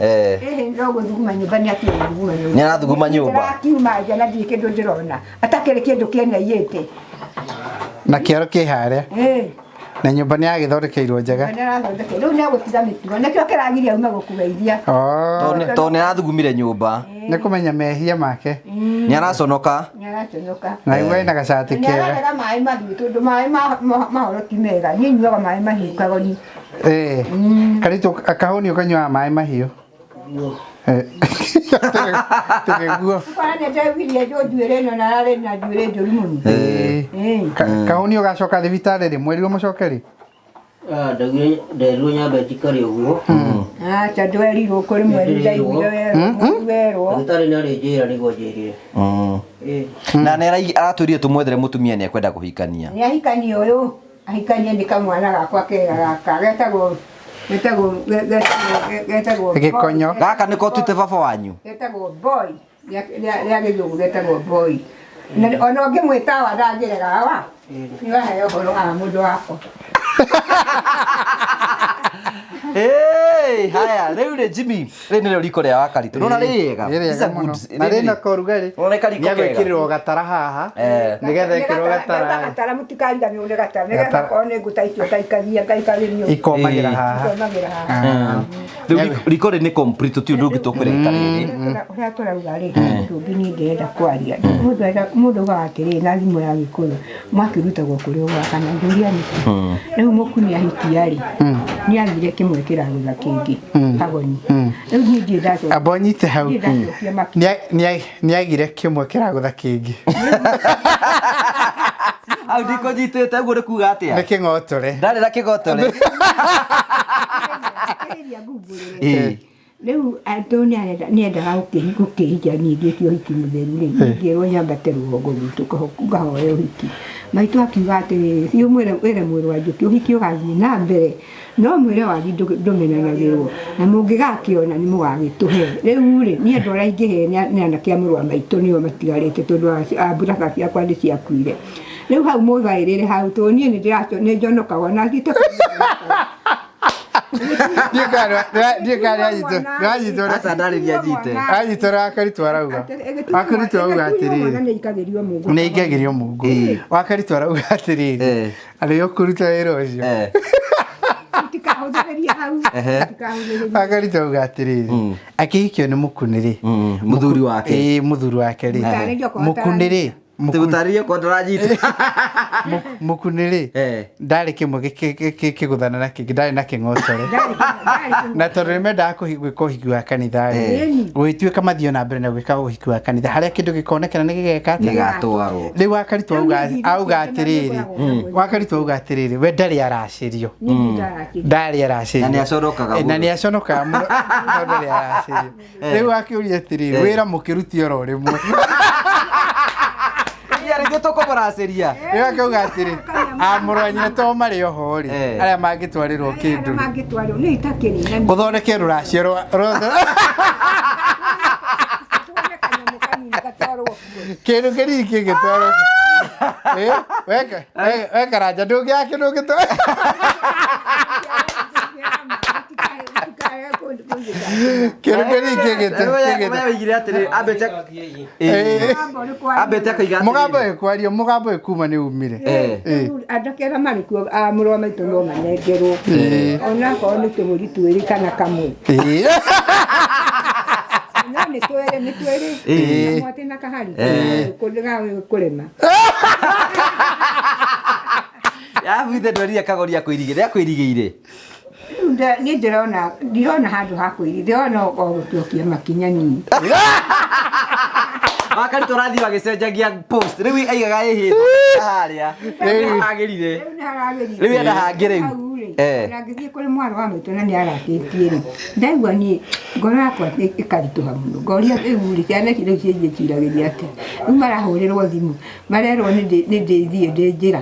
No guthuguma nyumba ni ati guthuguma nyumba. Ni arathuguma nyumba. Akiuma nja na ndike kindu ndirona. Atakere kindu kiene yete. Na kiaro kiharia. Na nyumba ni agithondekeirwo njega. Riu ni agutira mitugo. Nikio kiragiria uma gukugeithia. To ni arathugumire nyumba. Ni kumenya mehia make. Ni araconoka. Na iwe na gacati kega. Ni araga mai mahiu tondu mai mahoro ti mega. Ni nyuaga mai mahiu kagoni. Karitũ akahoni ukanyua mai mahiu. Tegeguo. Kwa nini ndewirie njuire no na rari na njuire njuru muno. Kahoni ugacoka thibitarĩ rĩ mweri umucokeri. Nderirwo nyambe njikare uguo. Ta ndwerirwo kuri mweri ndaiguire werwo. Thibitarĩ nĩ arĩnjĩra nĩguo njĩrire. Na nĩ aratwĩrire tũmwethere mũtumia nĩ ekwenda kũhikania. Nĩ ahikania ũyũ. Ahikania nĩ kamwana gakwa kega gaka getagwo Gikonyo. Gaka nĩko tuĩte baba wanyu. Getagwo boy. Rĩa gĩthũngũ getagwo boy. Ona ũngĩmwĩta wa ndangĩregaga wa. Nĩ waheo ũhoro wa mũndũ wakwa. Haya, rĩu rĩ Jimmy, rĩ nĩrĩo riko rĩa Wakaritũ. Nona rĩega. Na rĩna korugari. Nona kariko kega. Nĩagwĩkĩrĩrwo gatara haha. Nĩgetha ĩkĩrwo gatara. Gatara mũtikariganĩrwo nĩ gatara. Nĩgetha korwo nĩ ngũta icio ngaikarĩrio. Ikomagĩra haha. Ikomagĩra haha. Rĩu riko rĩ nĩ complete tu ndũngĩ tũkũrĩka rĩrĩ. Ũrĩa tũrauga rĩ, tũngĩ nĩ ndĩrenda kwaria. Mũndũ ũgaga atĩrĩrĩ na thimũ ya Gĩkũyũ mwakĩrutagwo kũrĩ ũgwaka na ndũria nĩkĩ. Rĩu mũkuni ahikia rĩ, nĩ athire kĩmwe kĩragũtha kĩngĩ agoni. Rĩu niĩ ndirĩ ndacokia. Abonyite hau. Nĩ agire kĩmwe kĩragũtha kĩngĩ. Au ndiko nyitĩte guo nĩ kuga atĩa? Nĩ kĩng'otore. Ndarĩ na kĩng'otore. Riu andũ nĩ endaga gũkĩhikia niĩ ndĩtio ũhiki mũtheru rĩ ngĩrwo nyambate rũgongo rwitũ ngahoya ũhiki. Maitũ akiuga atĩrĩrĩ biũ wĩre mwĩrĩ wa Njũkĩ ũhiki ũgathiĩ na mbere no mwĩre wanyu ndũmenanagĩrwo na mũngĩgakĩona nĩ mũgagĩtũhe. Rĩu rĩ niĩ andũ arĩa ingĩhe nĩ anake a mũrũ wa maitũ nĩo matigarĩte tondũ mburaka ciakwa nĩ ciakuire. Rĩu hau mũthaĩrĩre hau tondũ niĩ nĩ njonokagwo na thiĩte Anyitwo Wakaritũ arauga. Wakaritũ arauga atĩrĩrĩ. Nĩ ingagĩrio Mungu. Wakaritũ arauga atĩrĩrĩ. Arĩ ũkũruta wĩra ũcio. Wakaritũ arauga atĩrĩrĩ. Akĩhikio nĩ mũkuni rĩ. Mũthuri wake. Mũthuri wake rĩ. Mũkuni rĩ. Tũgũtarĩrie kwa ndaranyita. Mũkuni rĩ. Ndarĩ kĩmwe kĩgũthana na kĩngĩ ndarĩ na kĩng'otore. Na tondũ nĩmendaga gwĩka ũhiki wa kanitha rĩ. Gwĩtuĩka mathio na mbere na gwĩka ũhiki wa kanitha harĩa kĩndũ gĩkonekana nĩ gĩgeka atĩa. Gĩgatwarwo. Rĩu Wakaritũ auga atĩrĩrĩ. Wakaritũ auga atĩrĩrĩ we ndarĩ aracĩrio. Ndarĩ aracĩrio. Na nĩaconokaga. Na nĩaconokaga mũno ndarĩ aracĩrio. Rĩu akĩũria atĩrĩrĩ wĩra mũkĩruti oro rĩmwe. Rĩngĩ tũkũmũracĩria. Rĩu akauga atĩrĩ amũrũ nyina to marĩ oho rĩ arĩa mangĩtwarĩrwo kĩndũ mangĩtwarĩrwo nĩ itakĩrĩ ũthondeke rũracio kĩndũ kĩriri kĩngĩtwarwo we Karanja ndũngĩaka ndũngĩtwarwo kĩndũ kĩriri kĩngĩtwarwo mũgambo wĩkwario mũgambo wĩkuma nĩ umire andũ kera marĩ kuo mũrũ wa maitũ no manengerwo onakorwo nĩ tũmũri twĩrĩ kana kamwe nĩ twĩrĩ mwatĩ na kahari kũrĩma yabuthe ndorire kagoria kwĩrigĩire niĩ ndirona handũ ha kwĩrigĩra ndĩrona o gũtũokia makinya nini wakari tũrathi wagĩcenjagia post rĩu aigaga ĩhĩndĩ harĩa agĩrire rĩu enda hangĩ rĩu ngĩthiĩ kũrĩ mwarĩ wa maitũ na nĩ arakĩtie rĩ ndaigua niĩ ngoro yakwa ĩkaritũha mũno ngoria rĩu rĩ ciana ici rĩu ciĩnjĩciragĩria atĩa rĩu marahũrĩrwo thimũ marerwo nĩ ndĩthiĩ ndĩ njĩra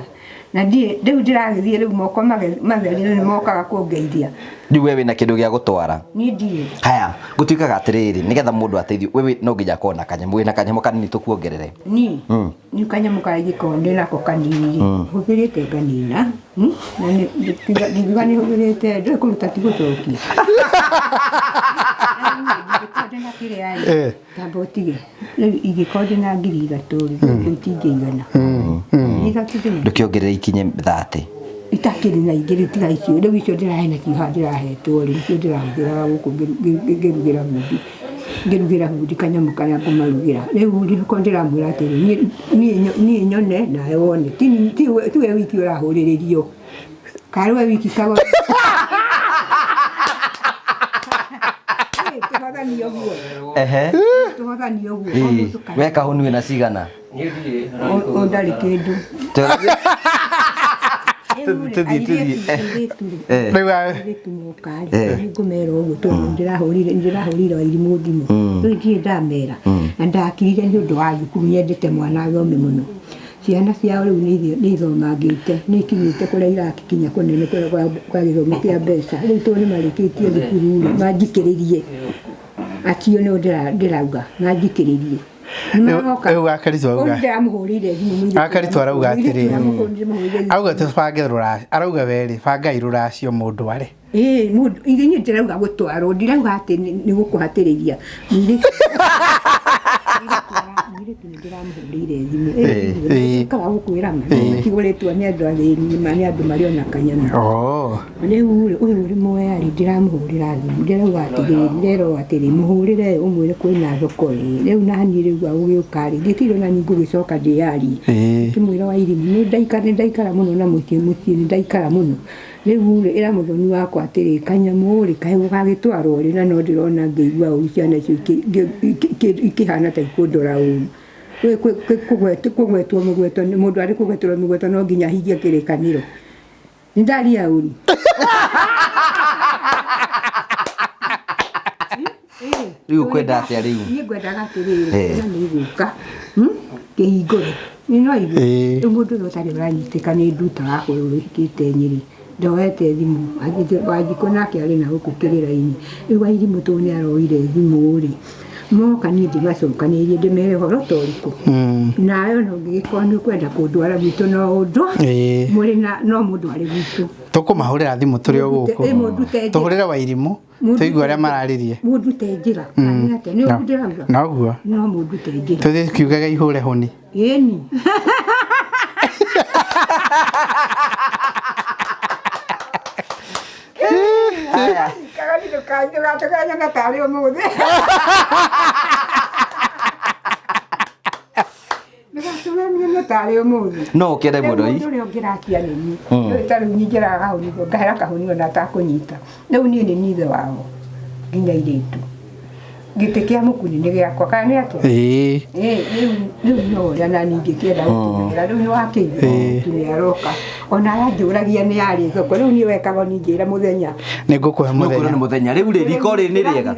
na rĩu ndĩragĩthiĩ rĩu moko matheri nĩ mokaga kũngeithia rĩu we wĩna kĩndũ gĩa gũtwara niĩ ndirĩ haya gũtuĩkaga atĩrĩrĩ nĩgetha mũndũ ateithio we no nginya akorwo na kanyamũ wĩna kanyamũ kanini tũkuongerere niĩ kanyamũ karĩngĩkorwo ndĩnako kanini hũthĩrĩte nganina na ndiuga nĩ hũthĩrĩte ndũĩ kũruta ti gũcokia ndĩna kĩrĩa tamba ũtige rĩu ingĩkorwo ndĩna 3,000 rĩu itingĩigana ndũkĩongerere ikinye 30 itakĩrĩ na ingĩ rĩu tiga icio rĩu icio ndĩrahe na kiuha ndĩrahetwo rĩ icio ndĩrahũthĩraga gũkũ ngĩrugĩra bundi kanyamũ karĩa ngũmarugĩra rĩu ndĩkorwo ndĩramwĩra atĩrĩ niĩ nyone nawe wone tiwe wiki ũrahũrĩrĩrio karĩ we wiki kago tũhothanie ũguo we kahũni wĩna cigana ndarĩ kĩndũ ngũmera ũguo tondũ ndĩrahũrire Wairimũ thimũ rĩu ndirĩ ndamera na ndakirire nĩ ũndũ wa thukuru nyendete mwana thome mũno ciana ciao rĩu nĩ ithomangĩte nĩ ikinyĩte kũrĩa irakinya kũnene kwa gĩthomo kĩa mbeca rĩu tondũ nĩ marĩkĩtie thukuru manjikĩrĩrie acio nĩo ndĩrauga manjikĩrĩrie rĩu Akaritũ arauga atĩrĩ auga tũbange rũracio arauga werĩ bangai rũracio mũndũ arĩ niĩ ndĩrauga gũtwarwo ndirauga atĩ nĩ gũkũhatĩrĩria mũirĩtu nĩ ndĩramũhũrĩire thimũ kaga gũkwĩra ma matigũrĩtwo nĩ andũ athĩni ma nĩ andũ marĩ ona kanyamũ rĩu ũyũ ũrĩ moyarĩ ndĩramũhũrĩra thimũ ndĩrauga atĩrĩrĩ ndĩrerwo atĩrĩ mũhũrĩre ũmwĩre kwĩna thoko rĩu naniĩ rĩu agũgĩũka rĩ ngĩtirwo na niĩ ngũgĩcoka ndĩyarie ngĩmwĩra Wairimũ nĩ ndaikara mũno na mũciĩ nĩ ndaikara mũno rĩu ĩra mũthoni wakwa atĩrĩ kanyamũ rĩ kaĩ gũgagĩtwarwo rĩ na no ndĩrona ngĩigua ũru ciana icio ikĩhana ta ikũndora ũru kũgwetwo mũgweto mũndũ arĩ kũgwetwo mũgweto no nginya hingie kĩrĩkanĩro nĩ ndaria ũru rĩu kwenda atĩa rĩu niĩ ngwendaga atĩrĩrĩ na nĩ igũka kĩhingũre nĩ no igũ rĩu mũndũ ũyũ ũtarĩ ũranyitĩka nĩ ndutaga kũrĩa ũrĩkĩte Nyĩrĩ ndoete thimũ Wanjikũ nake arĩ na gũkũ kĩrĩra-inĩ rĩu Wairimũ tondũ nĩ aroire thimũ rĩ moka niĩ ndĩmacokanĩirie ndĩmere ũhoro ta ũrĩkũ nawe ona ũngĩgĩkorwo nĩ ũkwenda kũndwara gwitũ no ũndũ mũrĩ no mũndũ arĩ gwitũ tũkũmahũrĩra thimũ tũrĩ o gũkũ tũhũrĩre Wairimũ tũigue ũrĩa mararĩrie mũndũ te njĩra nĩ ũguo ndĩrauga noguo no mũndũ te njĩra tũthiĩ kiugaga ihũre honi ĩni no ũkĩende mũndũ ii ũrĩa ũngĩrakia nĩ niĩ tarĩu niĩ njĩraga kahũni ngahera kahũni ona atakũnyita rĩu niĩ nĩ ithe wao nginya irĩtu gite kia mukuni ni giakwa kana yake no ya nani ngikienda gukinyira riu ni wakiire tuniaroka ona yanjuragia ni ari thoko riu ni wekaga ningira muthenya ni ngukuhe muthenya ni muthenya riu ri riko ri ni riega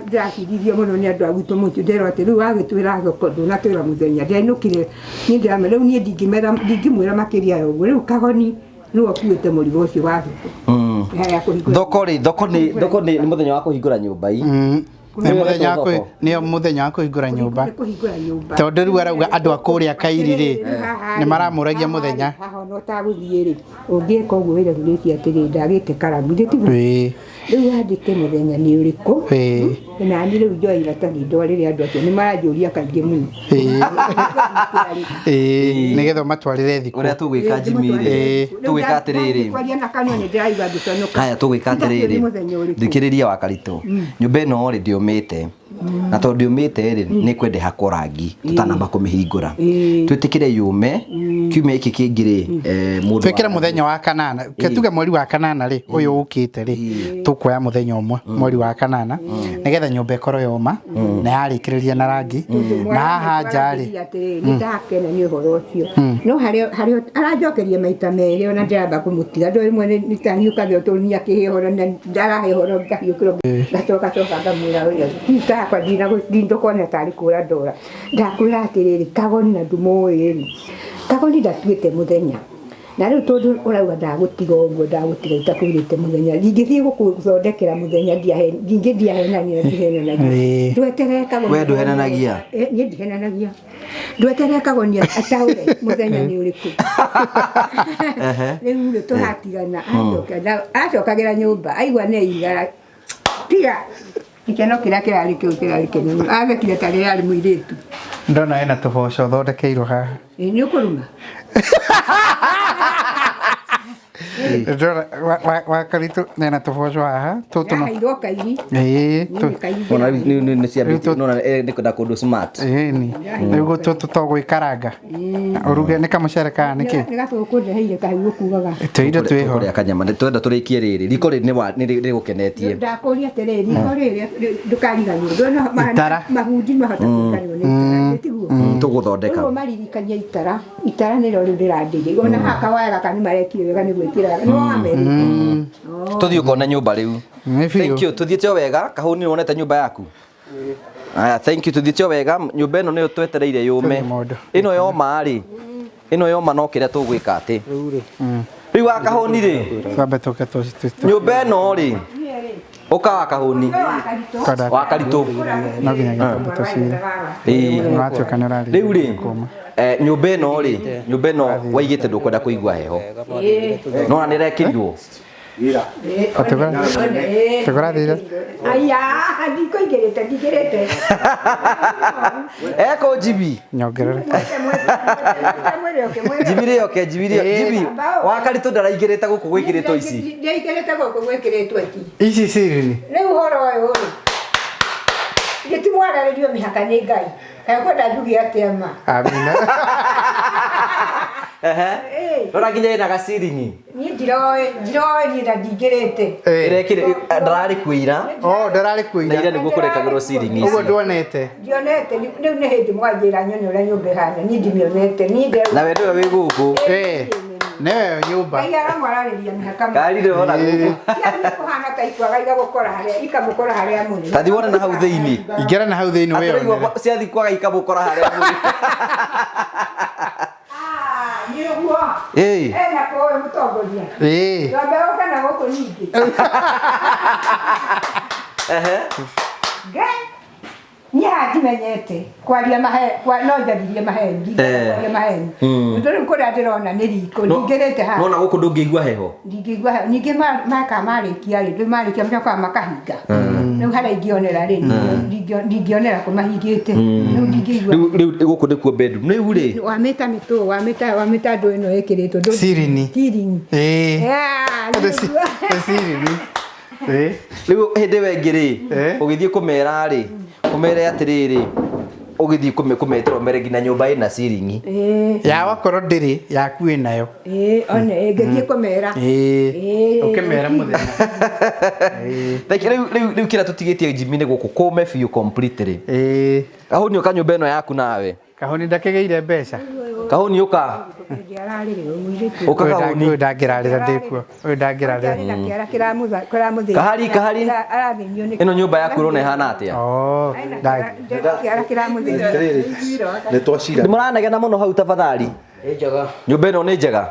ndirathirithio muno ni andu agutu mutu ndero ati riu agitwira thoko ndunatwira muthenya ndainukire ni ndirame riu ni ndingimwira makiria yoguo riu kagoni riu akuite murigo ucio wa thoko ni muthenya wa kuhingura nyumba ii ni muthenya wa kuhingura nyumba tondu riu arauga andu akuria kairi ri ni maramuragia muthenya haha no taguthie ri ungieka uguo wira ruritie atiri ndagite karamu nditigu riu andike muthenya ni uriku na ni riu njoi ratani ndwarire andu acio ni maranjuria kaingi muno nigetha matwarire thiku uria tugwika jimiri tugwika atiriri kwaria na kanyo ni ndiraigua nduconoka haya tugwika atiriri thikiriria wa Karitu nyumba ino ri ndiumite na tondu ndiumite ri ni kwende hakwo rangi tutanamba kumihingura twitikire yume kiumia iki kingi ri mundu twikire muthenya wa kanana ketuge mweri wa kanana ri uyu ukite ri tukoya muthenya umwe mweri wa kanana nigetha nyumba ikoro yoma na yarikiriria na rangi na haha njari ndakena ni uhoro ucio no hario aranjokeria maita meri ona ndiramba kumutiga ndo imwe ni tanyuka thio tunia kihihoro na ndarahihoro ngahiukiro gatoka ngamwira uria kwa dina dindo kone tari kura ndora ndakwira atiriri kagoni na ndumuiri kagoni ndatuite muthenya na riu tondu urauga ndagutiga uguo ndagutiga itakwirite muthenya ndingithie gukuthondekera muthenya ndiahenania ndihenanagia ndweterere kagoni we nduhenanagia ni ndihenanagia ndweterere kagoni ataure muthenya ni uriku riu turatigana acokagira nyumba aigua ne igara tiga ikeno kiria kirari kiu kirari kinene agekire tari yari muiritu ndona ena tuboco thondekeirwo haha ni ukuruma ndona wa Karitu nena tuboco haha tutu no ona ni ciambite nona ni kunda kundu smart ni riu tutu to gwikaranga uruge ni kamucere ka niki ni gatukunde heire kahiu kugaga tuindo tweho kuria kanyama twenda turikie riri riko ri ni gukenetie ndakuria atiriri riko riri ndukariganio ndona mahudi mahota kukanio ni tiguo tuguthondeka uguo maririkania itara ni ro ndirandigi ona haka waga kani marekire wega ni gwikira no America tuthio kona nyumba riu thank you tuthiete wega kahuni wonete nyumba yaku aya thank you tuthiete wega nyumba ino ni twetereire yume ino yoma ri ino yoma no kiria tugwika ati riu wa kahuni ri twambe tuke nyumba ino ri uka wa kahuni wa Karitu no ginya gitambo tucire natio kanarari riu ri nyumba ino waigite ndukwenda kuigua heho no ni rekirirwo tegora dira aya ndiko igirete eko jibi nyogerere jibi wa Karitu ndaraigirite guku gwikiritwo ici ndaigirite guku gwikiritwo ici sirini riu horo uyu gitimwararirio mihaka ni Ngai kayo kwenda njugi atema amina rora nginya ina gaciringi ni ndiroe ni ndingirite irekire ndarari kuira ndarari kuira na ira niguo kurekagirwo ciringi uguo ndonete riu ni hindi mwanjira nyone uria nyumba ihana ni ndimionete ni na we ndiwe wi guku newe nyumba aya mwarariria mihaka kari ri ona guku kuhana ta ikwaga igagukora haria ikamukora haria muni tathi wona na hau thiini ingera na hau thiini wewe ciathi kwaga ikamukora haria muni niguo na kowe mutongoria ndambe oka na guku ningi ndimenyete kwaria no njaririe maheni ndu riu kuria ndirona ni riko ndingirite haha nona guku ndungĩigua heho ndingĩigua heho ningĩ maka marĩkia rĩ marĩkia mĩaka makahinga rĩu harĩa ingĩonera rĩ ndingĩonera kũmahingĩte rĩu ndingĩigua rĩu guku nĩkuo bedroom rĩu rĩ wamĩta mĩtũ wamĩta ndũ ĩno ĩkĩrĩtwo sirini sirini rĩu hĩndĩ wengĩ rĩ ũgĩthiĩ kũmera rĩ kumere atiriri ugithi kumetero mbere ngina nyumba ina ciringi ya wakorwo ndiri yaku inayo one ngethi kumera ukimera muthenya riu kira tutigitie jimine guku kume fiu completely kahuni uka nyumba ino yaku nawe kahuni ndakigeire mbeca kahuni uka uka kahuni ndangirarira ndikuo ndangirarira kahari ino nyumba yaku rone hana atia ni twacira nimuranegena muno hau tafadhali njega nyumba ino ni njega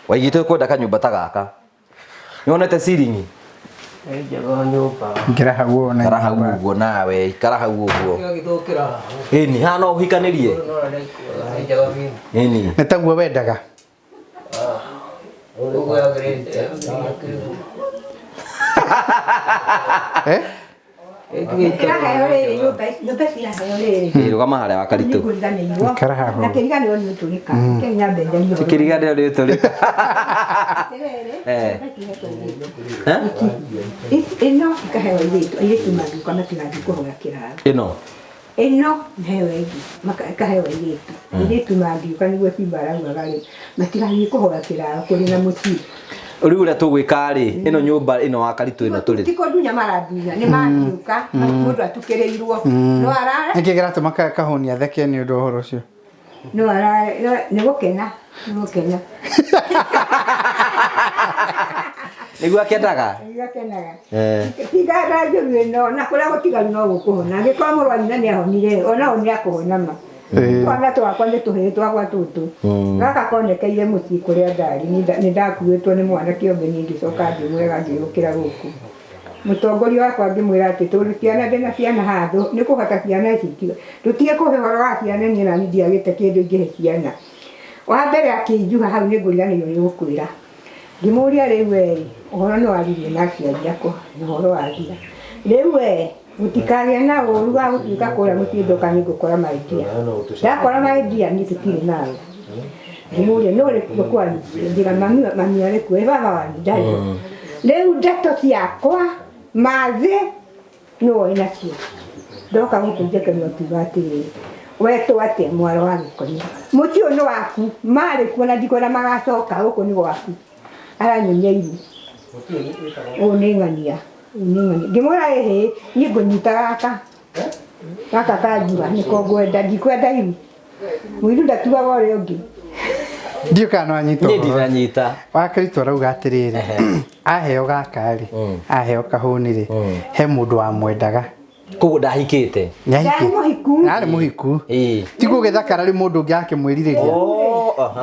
waigite kwenda kanyumba ta gaka nionete ciringi njega nyumba ngira hau ona kara hau uguo nawe ikara hau uguo githukira ini hana uhikanirie njega mimi ini nitaguo wendaga ugo ya grade rugama haria wakaritu nakiriganirwo ni uturika kenya mbende tikiriganirwo ni uturika ino ikahewa iritu maguka matigathi kuhoya kiraro ino nheyo ingi ikahewa iritu maguka niguo Simba araugaga ri matigathi kuhoya kiraro kuri na mucii uri uria tugwika ri ino nyumba ino wakaritu ino turi tiko dunya marandunya ni makiuka mundu atukireirwo no arara ngigira tumaka kahuni atheke ni undu horo ucio no arara ni gukena niguo akendaga tiga radio no na kuria gutigaru no gukuhona ngikorwo murwaru na ni ahonire ona ni akuhona ma kwana twakwa nĩ tũhĩĩ twakwa tũtũ gaka konekeire mũciĩ kũrĩa ndarĩ nĩ ndakuĩtwo nĩ mwana kĩombe niĩ ngĩcoka ngĩmwega ngĩũkĩra gũkũ mũtongoria wakwa ngĩmwĩra atĩ tondũ ciana ndĩna ciana haha nĩ kũhota ciana ici tũtige kũhe ũhoro wa ciana niĩ nani ndiagĩte kĩndũ ingĩhe ciana wa mbere akĩnjuga hau nĩ ngũriganĩirwo nĩ gũkwĩra ngĩmũria rĩu we ũhoro nĩ waririe na aciari akwa na ũhoro wathira rĩu we utikagĩa na ũru wa gũtuĩka kũrĩa mũciĩ ndoka nĩ ngũkora maidia ndakora maidia nĩ tũtirĩ nawe ngĩmũria no rĩkuo kwanyu njĩra mami arĩkuo baba wanyu ndarĩ rĩu ndeto ciakwa mathĩ no nacio ndoka gũkũnjekanio kiuga atĩrĩrĩ wetwo atĩa mwaro wa gĩkonia mũciĩ ũyũ nĩ waku marĩ kuo na ndikuona magacoka gũkũ nĩ gwaku aranyonia iru ũũ nĩ ng'ania ngĩmwĩra ĩhĩ niĩ ngũnyita gaka kanjura nĩko ngwenda ndikwenda iru mũiru ndatugaga ũrĩa ũngĩ ndiũ kana wanyita niĩ ndiranyita wakaritu arauga atĩrĩrĩ aheo gaka rĩ aheo kahũni rĩ he mũndũ wamwendaga koguo ndahikĩte arĩ mũhiku ti gũgĩthakara rĩ mũndũ ũngĩ akĩmwĩrirĩria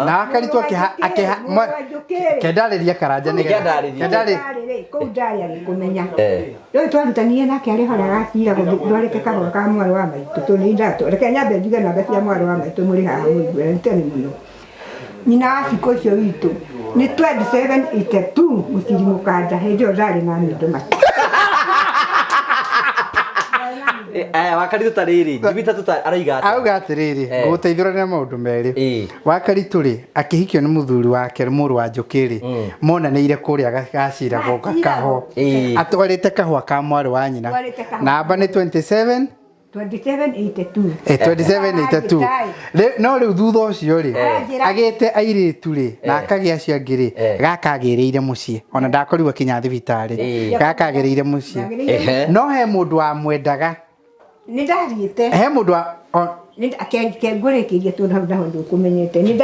na akaritu kendarĩria karanja nĩgetha kũu ndarĩ agĩkũmenya rĩu twarutanire nake arĩ hora gacira ndwarĩte kahora ka mwarĩ wa maitũ tondũ nĩndatũ reke nyambe njuge namba cia mwarĩ wa maitũ mũrĩ haha mũiguĩra nĩ tene mũno nyina wa cikũ ũcio witũ nĩ 2782 mũciri mũkanja hĩndĩ ĩyo ndarĩ na nĩndũ matu wakaritu tarĩrĩ njibita araiga auga atĩrĩrĩ ngũgũteithũrania maũndũ merĩ wakaritu rĩ akĩhikio nĩ mũthuri wake mũrũ wa njũkĩ rĩ monanĩire kũrĩa gacira goka kaho atwarĩte kahũa ka mwarĩ wa nyina namba nĩ 2782 no rĩu thutha ũcio rĩ agĩte airĩtu rĩ na akagĩa acio angĩ rĩ gaka agĩrĩire mũciĩ ona ndakorirwo kinya thibitarĩ gaka agĩrĩire mũciĩ no he mũndũ wamwendaga nĩ ndathiĩte he mũndũ ngũrĩkĩirie tondũ hau naho ndũkũmenyete nĩ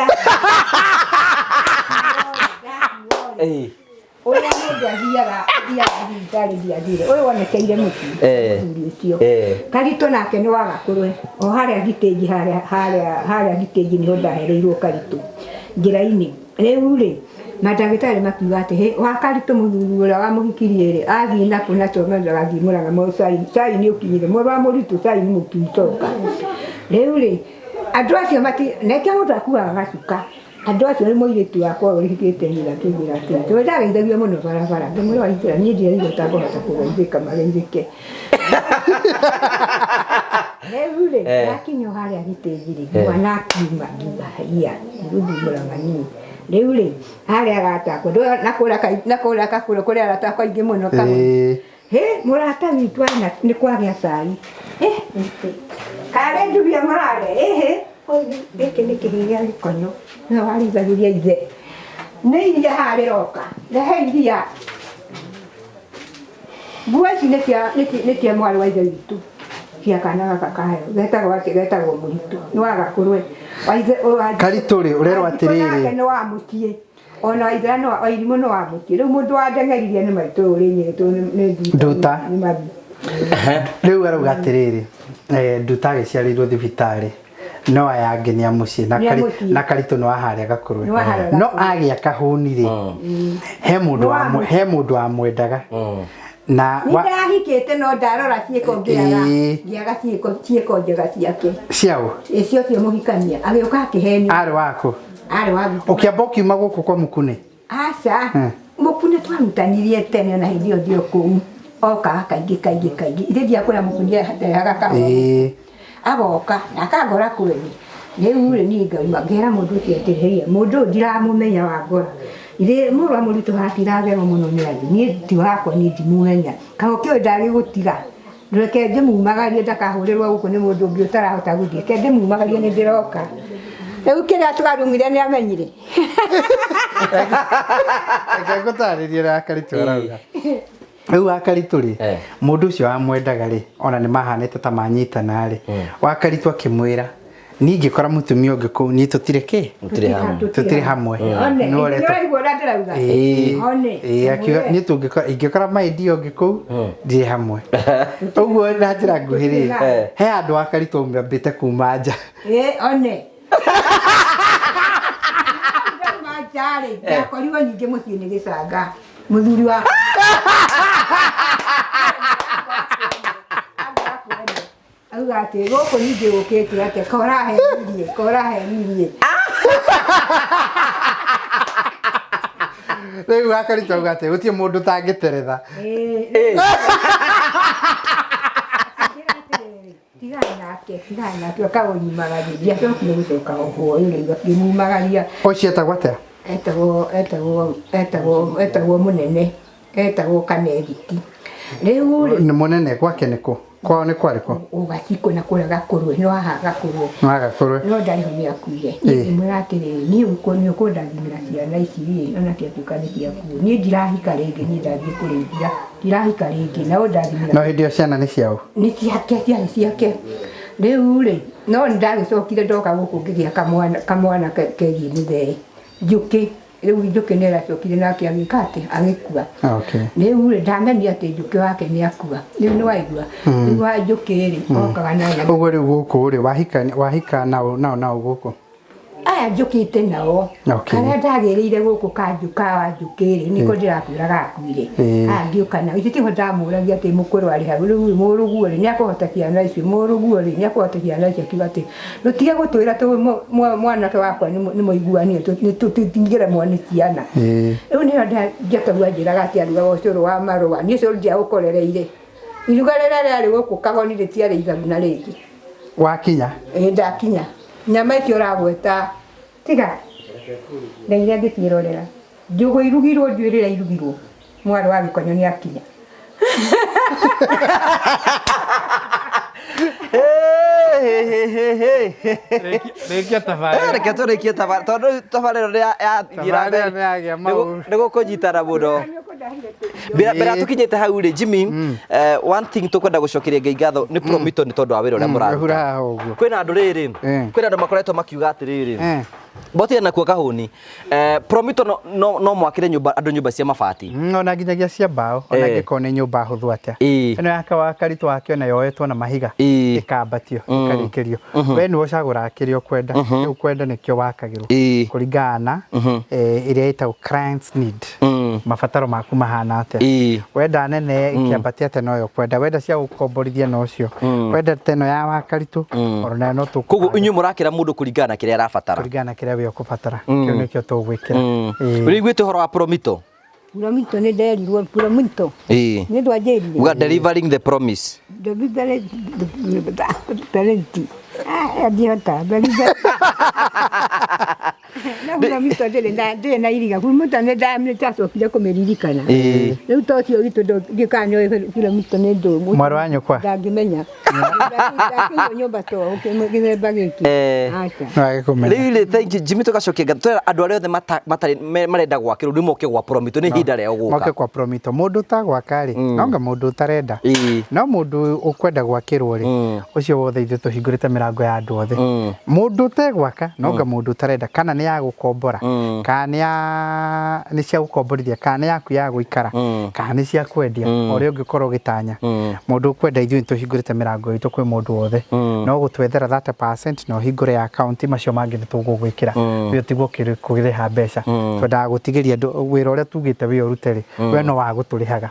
ũrĩa mũndũ athiaga thibitarĩ ndiathire ũyũ wonekeire mũciĩ mũthuri ũcio Karitũ nake nĩ wagakũrwe o harĩa thitĩnji harĩa thitĩnji nĩho ndahereirwo Karitũ njĩra-inĩ rĩu rĩ mandagĩtarĩ makiuga atĩ wa Karitũ mũthuri ũrĩa wamũhikirie rĩ athiĩ naku na tũmendaga athiĩ Mũrang'a cai nĩ ũkinyire mũrũ wa mũritũ cai nĩ mũkicoka rĩu rĩ andũ acio neke mũndũ akuaga gacuka andũ acio nĩ mũirĩtu wakwa ũrĩhĩkĩte nyina kĩngira atĩ tondũ ndageithagio mũno barabara ngĩmwĩra waingĩra niĩ ndirerigwo ũtangĩhota kũgeithĩka mageithĩke rĩu rĩ nakinya harĩa thitĩnji rĩ mwana akiuma ngiuga haiya gũthiĩ Mũrang'a niĩ rĩu rĩ harĩa agatakwo nakũrĩa kakũrũ kũrĩa aratakwo aingĩ mũno kahũa mũrata witũ nĩ kwagĩa cai Kare ndubia marare gĩkĩ nĩ kĩhiga gĩkonyo no warigagĩria ithe nĩ iria harĩ roka rehe iria nguo ici nĩ cia mwarĩ wa ithe witũ cia kana gaka kaheo getagwo Mũritũ nĩ wa Gakũrwe Karitũ rĩ ũrerwo atĩrĩrĩ nĩ wa mũciĩ ona Waithĩra no Wairimũ no wa mũciĩ rĩu mũndũ wandeng'eririe nĩ maitũ ũrĩ nyetwo nĩ Nduta rĩu arauga atĩrĩrĩ Nduta agĩciarĩirwo thibitarĩ no ayangenia mũciĩ na Karitũ no aharĩa Gakũrwe no agĩa kahũni rĩ he mũndũ wamwendaga na nĩndahikĩte no ndarora ciĩko ngĩaga ciĩko njega ciake ciao icio cio mũhikania agĩũka akĩhenia arĩ wako ũkĩamba ũkiuma gũkũ kwa Mũkune aca Mũkune twarutanirie tene na hĩndĩ ĩyo ndio kũu okaga kaingĩ ithe ndiakwĩra Mũkune ndehaga kahũa agoka na akangora kwenye rĩu rĩ niĩ ngauma ngera mũndũ ũcio atĩrĩrĩ mũndũ ũyũ ndiramũmenya Wangora ithe mũrũ wa Mũritũ hatiragerwo mũno nĩ andũ niĩ ti wakwa niĩ ndimũmenya kagoke ũyũ ndagĩgũtiga reke ndĩmumagarie ndakahũrĩrwo gũkũ nĩ mũndũ ũngĩ ũtarahota gũthiĩ ke ndĩmumagarie nĩ ndĩroka rĩu kĩrĩa twarumire nĩ amenyire reke ngũtarĩrie ũrĩa Karitũ arauga rĩu Karitũ rĩ mũndũ ũcio wamwendaga rĩ ona nĩ mahanĩte ta manyitana rĩ Karitũ akĩmwĩra niĩ ngĩkora mũtumia ũngĩ kũu niĩ tũtirĩ hamwe niĩ ingĩkora maindi ũngĩ kũu ndirĩ hamwe ũguo na njĩra nguhĩ rĩ he andũ Karitũ mambĩte kuma nja ndakorirwo ningĩ mũciĩ nĩ gĩcanga mũthuri wa auga atĩ gũkũ ningĩ gũkĩte atĩ korahenirie rĩu Karitũ auga atĩ gũtirĩ mũndũ ũtangĩteretha tigana nake akaũnyumagaria ndiacokire gũcoka ũguo rĩu akĩmumagaria ũcio etagwo atĩa etagwo mũnene etagwo Kanethiti rĩu nĩ mũnene gwake nĩkũ kwao nĩ kwarĩkũ ũgacikũ na kũrĩa Gakũrwe no haha Gakũrwe no ndarĩho nĩ akuire ngĩmwĩra atĩrĩrĩ niĩ nĩ ũkũndathimĩra ciana ici rĩ ona ciatuĩka nĩ ciakuo niĩ ndirahika rĩngĩ niĩ ndathiĩ kũrĩithia ndirahika rĩngĩ na ũndathimĩra no hĩndĩ ĩyo ciana nĩ ciao nĩ ciana ciake rĩu rĩ no nĩndagĩcokire ndoka gũkũ ngĩgĩa kamwana kegiĩ mũthee Njũkĩ rĩu Njũkĩ nĩ aracokire nake agĩka atĩ agĩkua rĩu rĩ ndamenyire atĩ Njũkĩ wake nĩ akua rĩu nĩ waigua rĩu wa Njũkĩ rĩ okaga na ũguo rĩu gũkũ rĩ wahika nao gũkũ aya njũkĩte nao karĩa ndagĩrĩire gũkũ kanjuka wa Njũkĩ rĩ nĩko ndĩrakwĩraga akuire angĩũka nao ititiho ndamũragia atĩ mũkũrũ arĩ hau rĩu mũrũguo rĩ nĩakũhota ciana icio mũrũguo rĩ nĩakũhota ciana icio akiuga atĩ rũtige gũtwĩra mwanake wakwa nĩ mũiguani tũtingĩremwo nĩ ciana rĩu nĩyo njatagu anjĩraga atĩ arugaga ũcũrũ wa marũa niĩ ũcũrũ ndiaũkorereire iruga rĩrĩa rĩarĩ gũkũ Kagoni rĩtiarĩ iganu na rĩngĩ wakinya ndakinya nyama icio ũragweta tiga na iria ngĩciĩrorera njũgũ irugirwo njuĩrĩra irugirwo mwarĩ wa Gĩkonyo nĩ akinya rĩkia tabarĩra reke tũrĩkie tabarĩra tondũ tabarĩra rĩa yathira nĩ gũkũnyitana mũno mbere tũkinyĩte hau rĩ Jimmy one thing tũkwenda gũcokeria Ngai ngatho nĩ Promito nĩ tondũ wa wĩra ũrĩa mũraruta kwĩna andũ rĩrĩ kwĩna andũ makoretwo makiuga atĩrĩrĩ Botia na kwa kahuni Promito no mwakire andũ nyũmba cia mabati ona nginyagia cia mbao ona ngĩkone nyũmba hũthũ atĩa ĩno yaka Karitũ wakĩona yoetwo na mahiga ĩkambatio ĩkarĩkĩrio we nĩ ũcagũra kĩrĩa ũkwenda rĩu kwenda nĩkĩo wakagĩrwo kũringana ĩrĩa ĩtagwo client's need mabataro maku mahana atĩa wenda nene ĩkĩambatia atĩ no kwenda wenda cia gũkomborithia no cio wenda teno ya Karitũ ona no tũ koguo inyuĩ mũrakĩra mũndũ kũringana kĩrĩa arabatara kũringana kĩrĩa we ũkũbatara kĩo nĩkĩo tũgwĩkĩra ũrĩiguĩte ũhoro wa Promito Promito nĩ nderirwo Promito nĩ ndwanjĩrire we are delivering the promise Na piramito ndire na iriga piramito ne ndamire tacokire kumiririkana riu tocio gitu ndikanyo piramito ne ndumu mwari wa nyukwa ndangimenya nyumba to githemba giki Really, thank you. Jimmy tugacokia ngatwera andu aria othe matari marenda gwakirwo ndi moke gwa Promito ni hinda rĩa guka. Moke kwa Promito mundu ta gwakari nonga mundu utarenda no mundu ukwenda gwakirwo ri ucio wothe ithu tuhingurite mirango ya andu othe mundu te gwaka nonga mundu utarenda kana ni ya gukombora kana ni cia gukomborithia kana yaku ya guikara kana ni cia kwendia ori ungikorwo gitanya mundu ukwenda ithu tuhingurite mirango itu kwi mundu wothe no gutwethera 30% no hingure account macio mangi nitugugwikira uyo tiguo kugiriha mbeca twendaga gutigiria wira uria tugite wi uruteri we no wa guturihaga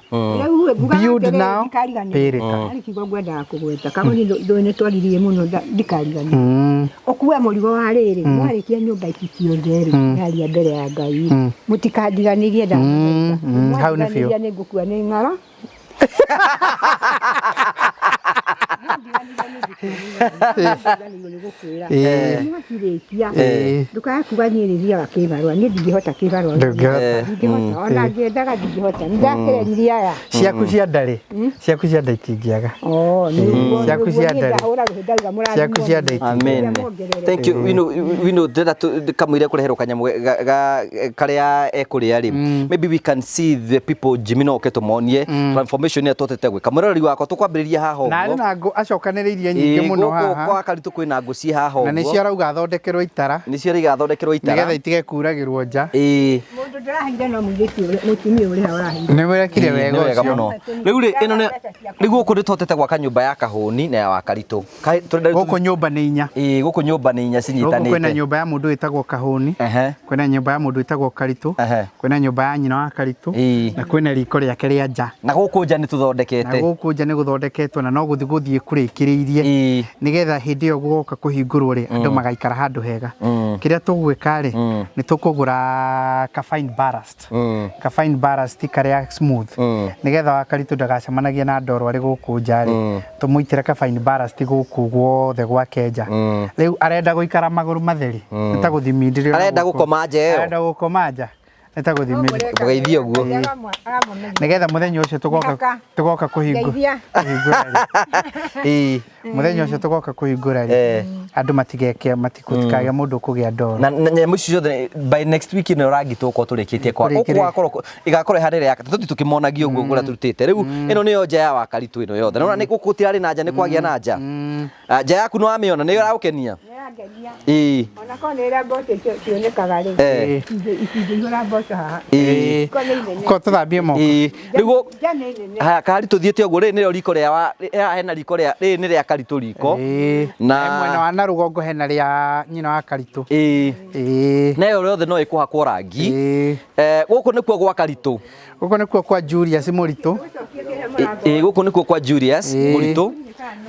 build now pay later ari kigo ngwenda kugweta kamwe ndo twaririe muno ndikarigania okuwa murigo wa riri mwarikia nyumba ici ciothe ri yaria mbere ya Ngai mutikandiganirie nda hau ni fiu ni ngukua ni ngara ndukakuganyiriria gakibarwa ni ndingihota kibarwa ndingihota ona ngendaga ndingihota ndakireriria aya ciaku cia ndari itingiaga ciaku cia ndari ciaku cia ndari. Amen. Thank you. We know that kamwire kureherwo kanyamu karia ekuria ri maybe we can see the people Jimmy no ketumonie transformation ya totete gwika murori wako tukwambiriria haho na ngo acokaniririe nyingi muno haha kwa karitu kwina ngo ci haho na ni cio rauga thondekerwo itara ni cio rigathondekerwo itara nigetha itige kuragirwo nja mundu ndarahinda no mutumia uri hawarahinda ni mwerekire wega muno riu ri ino ni rigu ku ritotete gwaka nyumba ya Kahuni na ya Wakaritu guku nyumba ni inya guku nyumba ni inya cinyitanite kwina nyumba ya mundu itagwo Kahuni kwina nyumba ya mundu itagwo Karitu kwina nyumba ya nyina wa Karitu na kwina riko riake ria nja na guku nja ni tuthondekete na guku nja ni guthondeketwo na no guthie kurikiriirie nigetha hindi yo gugoka kuhingurwo ri andu magaikara handu hega kiria tugwika ri ni tukugura ka fine ballast karia smooth nigetha wa Karitu ndagacemanagia na ndoro ari guku nja ri tumuitire ka fine ballast guku gwothe gwa Kenja riu arenda guikara maguru matheri nitaguthimindire arenda gukoma nja iyo arenda gukoma nja nitaguthimindire mugeithie uguo nigetha muthenya ucio tugoka kuhingura muthenya ucio tugoka kuhingura andu matigeke matikutikage mundu kugia ndoro na nyamũ icio ciothe by next week no rangitwo ko turikitie kwa okwakorwo igakorwo harire yaka tuti tukimonagia uguo ngura turutite riu ino niyo nja ya Wakaritu ino yothe na ni gukutirari na nja ni kwagia na nja nja yaku no amiona ni uragukenia ona konera bote cionekaga ri ikingihura bote haha ko tuthambie moko riu haya Karitu thiete uguo ri ni riko ria hena riko ria ri ni ria Karitu riko na mwena wa na rugongo hena ria nyina wa Karitu na yo yothe no ikuhakwo rangi guku nikuo gwa Karitu guku nikuo kwa Julius Muritu guku nikuo kwa Julius Muritu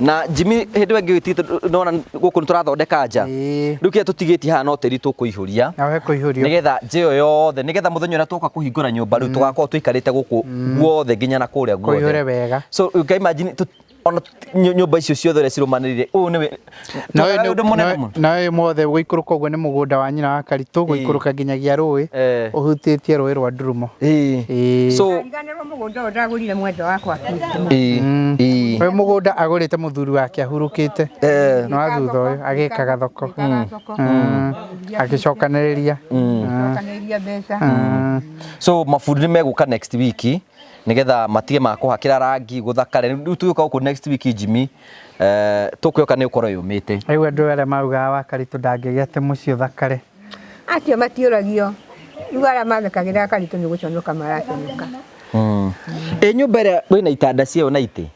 na Jimmy hindi wengi witite nona guku niturathondeka nja riu kia tutigiti haha no teri tukuihuria nawe kuihurio nigetha njio yothe nigetha muthenya uria tuka kuhingura nyumba riu tugakorwo tuikarite guku guothe nginya na kuria guothe kuihure wega so you can imagine ona nyumba icio ciothe ria cirumanirire niwe nawe mothe guikuruka uguo ni mugunda wa nyina wa Karitu guikuruka nginyagia rui uhutitie rui rwa Ndurumo so nganero mugunda ndagurire mwenda wakwa we mugunda agurite muthuri wake ahurukite no athutha uyu agikaga thoko agicokaniriria mbeca so mafundi ni meguka next week nigetha matige makuhakira rangi guthakare riu tuyoka uko next week Jimmy tukuyoka ni ukoro yumite riu andu aria maugaga wa Karitu ndangigete muci uthakare acio matiuragio riu aria mathekagira Karitu ni guconoka maraconoka nyumba ria wina itanda cio na iti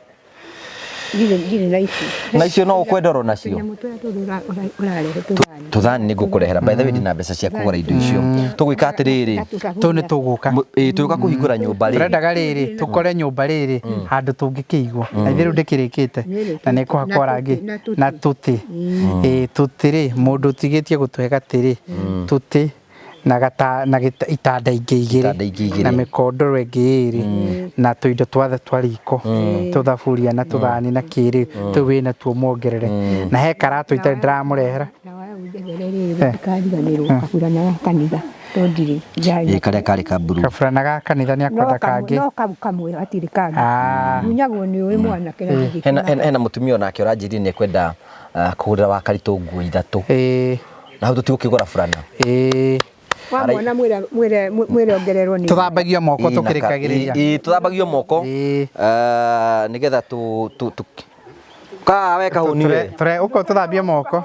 na icio no ukwendoro nacio tuthani ni ngukurehera by the way ndina mbeca cia kugura indo icio tugwika atiriri tu ni tuguka tuguka kuhingura nyumba ri turendaga riri tukore nyumba riri handu tungikigwo na ithiru ndikirikite na ni kuhakwa rangi na tuti tutiri mundu tigitie gutuhega tiri tuti na itanda ingi igiri na mikondoro ingi iri na tuindo twathe twa riko tuthaburia na tuthani na kiri tu wina tuo mongerere na he karatu itari ndiramurehera kabura kanitha tondire njai karia kari kaburu kabura ga kanitha ni akwenda kangi no kamwe atiri kangi munyagwo ni uyu mwana kena hena mutumia onake uranjiri ni kwenda kugurira wa karitu nguo ithatu na hau tutigukigura burana mwana mwire ongererwo ni tuthambagio moko tukirikagiriria tuthambagio moko nigetha tu ka weka huni we tore uko tuthambie moko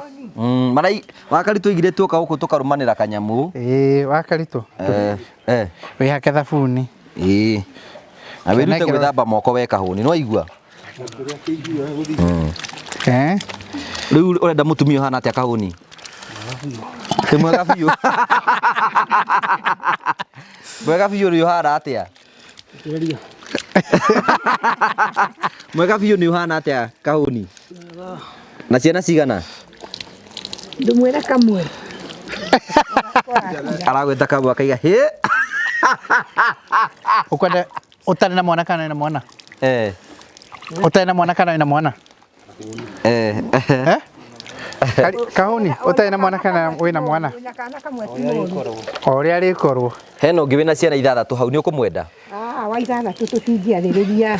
marai wakaritu igire tuka uko tukarumanira kanyamu wakaritu we hake thabuni na wirute gwithamba moko weka huni no igua riu urenda mutumia hana atia kahuni mwega biu mwega biu riu hana atia mwega biu ni hana atia kahuni na ciana cigana ndumwira kamwe aragweta kamwe akaiga he ukwenda utari na mwana kana na mwana utari na mwana kana na mwana kahuni utari na mwana kana wina mwana oria rikorwo hena ungi wina ciana ithathatu hau ni ukumwenda wa ithathatu tutingiaririria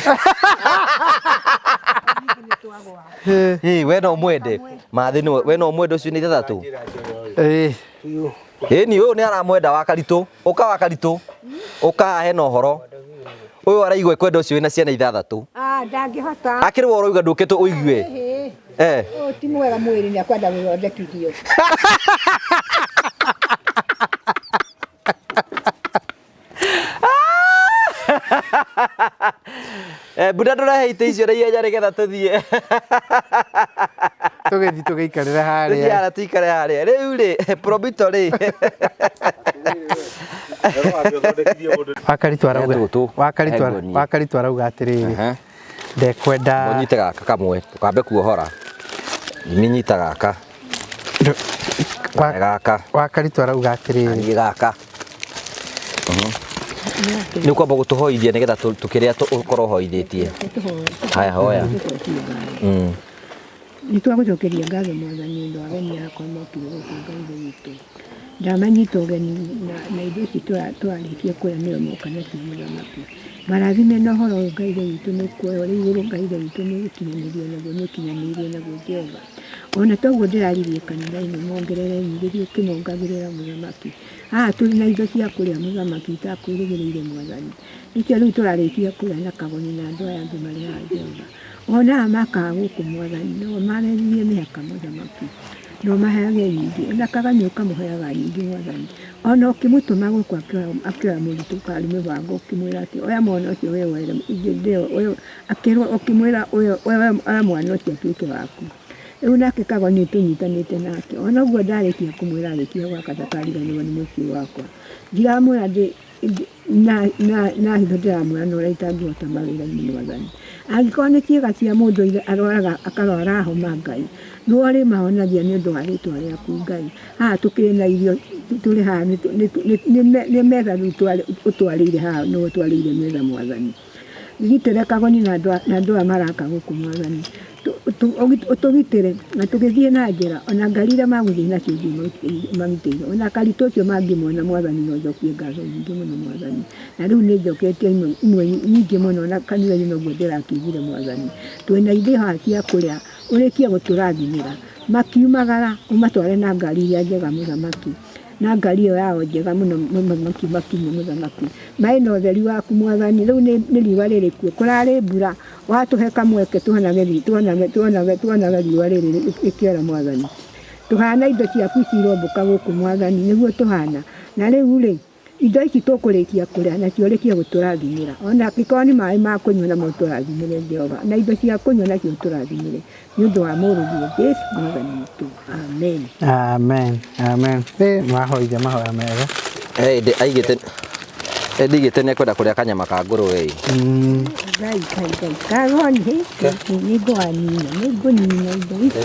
we no mwende mathi ni we no mwende ucio ni ithathatu ni uyu ni aramwenda wa karitu uka wa karitu uka hena uhoro uyu araigwe kwenda ucio wina ciana ithathatu ndangihota akirwo uroiga ndukitu uigue ti mwega mwiri ni akwenda withondekithio buda nduraheite icio ria ihenya nigetha tuthie tugithi tugiikarira haria tugiara tuikare haria riu ri probito ri wakaritu arauga atiriri ndekwenda unyite gaka kamwe ukambe kuohora ninyita gaka gaka wakaritu arauga atiriri gaka ni kwamba gutuhoithia nigetha tukiria ukorwo hoithitie haya hoya ni twagucokeria ngatho mwathani ndu ageni yakwa mokire gũkũngaitho witũ ndamanyita ũgeni na indo ici twarĩkie kũrĩa nĩyo moka nacio mũthamaki marathime na ũhoro ũyũ Ngai witũ nĩ kuoya ũrĩ igũrũ Ngai witũ nĩ gũkinyanĩria naguo nĩ ũkinyanĩirie naguo Jehova ona toguo ndĩraririe kanitha-inĩ mongerere nyigĩrie ũkĩmongagĩrĩra mũthamaki haha tũrĩ na indo cia kũrĩa mũthamaki itakwĩrĩgĩrĩire mwathani nĩkĩo rĩu tũrarĩkia kũrĩa na kagoni na andũ aya angĩ marĩ haha Jehova ona makaga gũkũ mwathani no mareririe mĩhaka mũthamaki no maheage nyingĩ ona kagani ũkamũheaga nyingĩ mwathani ona ũkĩmũtũma gũkũ akĩoya mũritũ karĩ mĩbango ũkĩmwĩra atĩ oya mwana ũcio we were akĩrwo ũkĩmwĩra oya mwana ũcio atuĩke waku rĩu nake kagoni tũnyitanĩte nake ona ũguo ndarĩkia kũmwĩra arĩkia gwaka ndakariganĩrwo nĩ mũciĩ wakwa ndiramwĩra na hitho ndĩramwĩra na ũrĩa itangĩhota mawĩra-inĩ mwathani angĩkorwo nĩ ciĩga cia mũndũ aroraga akarwara homa Ngai no arĩ mahonagia nĩ ũndũ wa rĩtwa rĩaku Ngai haha tũkĩrĩ na irio tũrĩ haha nĩ metha rĩu ũtwarĩire haha nĩ ũtwarĩire metha mwathani gitĩre kagoni na andũ aya maraka gũkũ mwathani ũtũgitĩre na tũgĩthiĩ na njĩra ona ngari iria magũthiĩ nacio magitĩire ona karitũ ũcio mangĩmona mwathani no njokie ngatho nyingĩ mũno mwathani na rĩu nĩ njoketie imwe nyingĩ mũno na kanitha-inĩ noguo ndĩrakĩigire mwathani twĩna ithĩ haha cia kũrĩa ũrĩkie gũtũrathimĩra makiumagara ũmatware na ngari iria njega mũthamaki na ngari ĩyo yao njega mũno mũthamaki makinye mũthamaki maĩ na ũtheri waku mwathani rĩu nĩ riũa rĩrĩ kuo kũrarĩ mbura watũhe kamweke tuonage riũa rĩrĩ rĩkĩora mwathani tũhana indo ciaku ciromboka gũkũ mwathani nĩguo tũhana na rĩu rĩ indo ici tũkũrĩkia kũrĩa nacio ũrĩkie gũtũrathimĩra ona angĩkorwo nĩ maĩ ma kũnyua namo tũrathimĩre Jehova na indo cia kũnyua nacio tũrathimĩre nĩ ũndũ wa mũrũguo Jesũ mwathani witũ amen amen amen mwahoithia mahoya mega aigĩte ndigĩte nĩ kwenda kũrĩa kanyama ka ngũrũwe Ngai kagoni nĩ ngũnina indo ici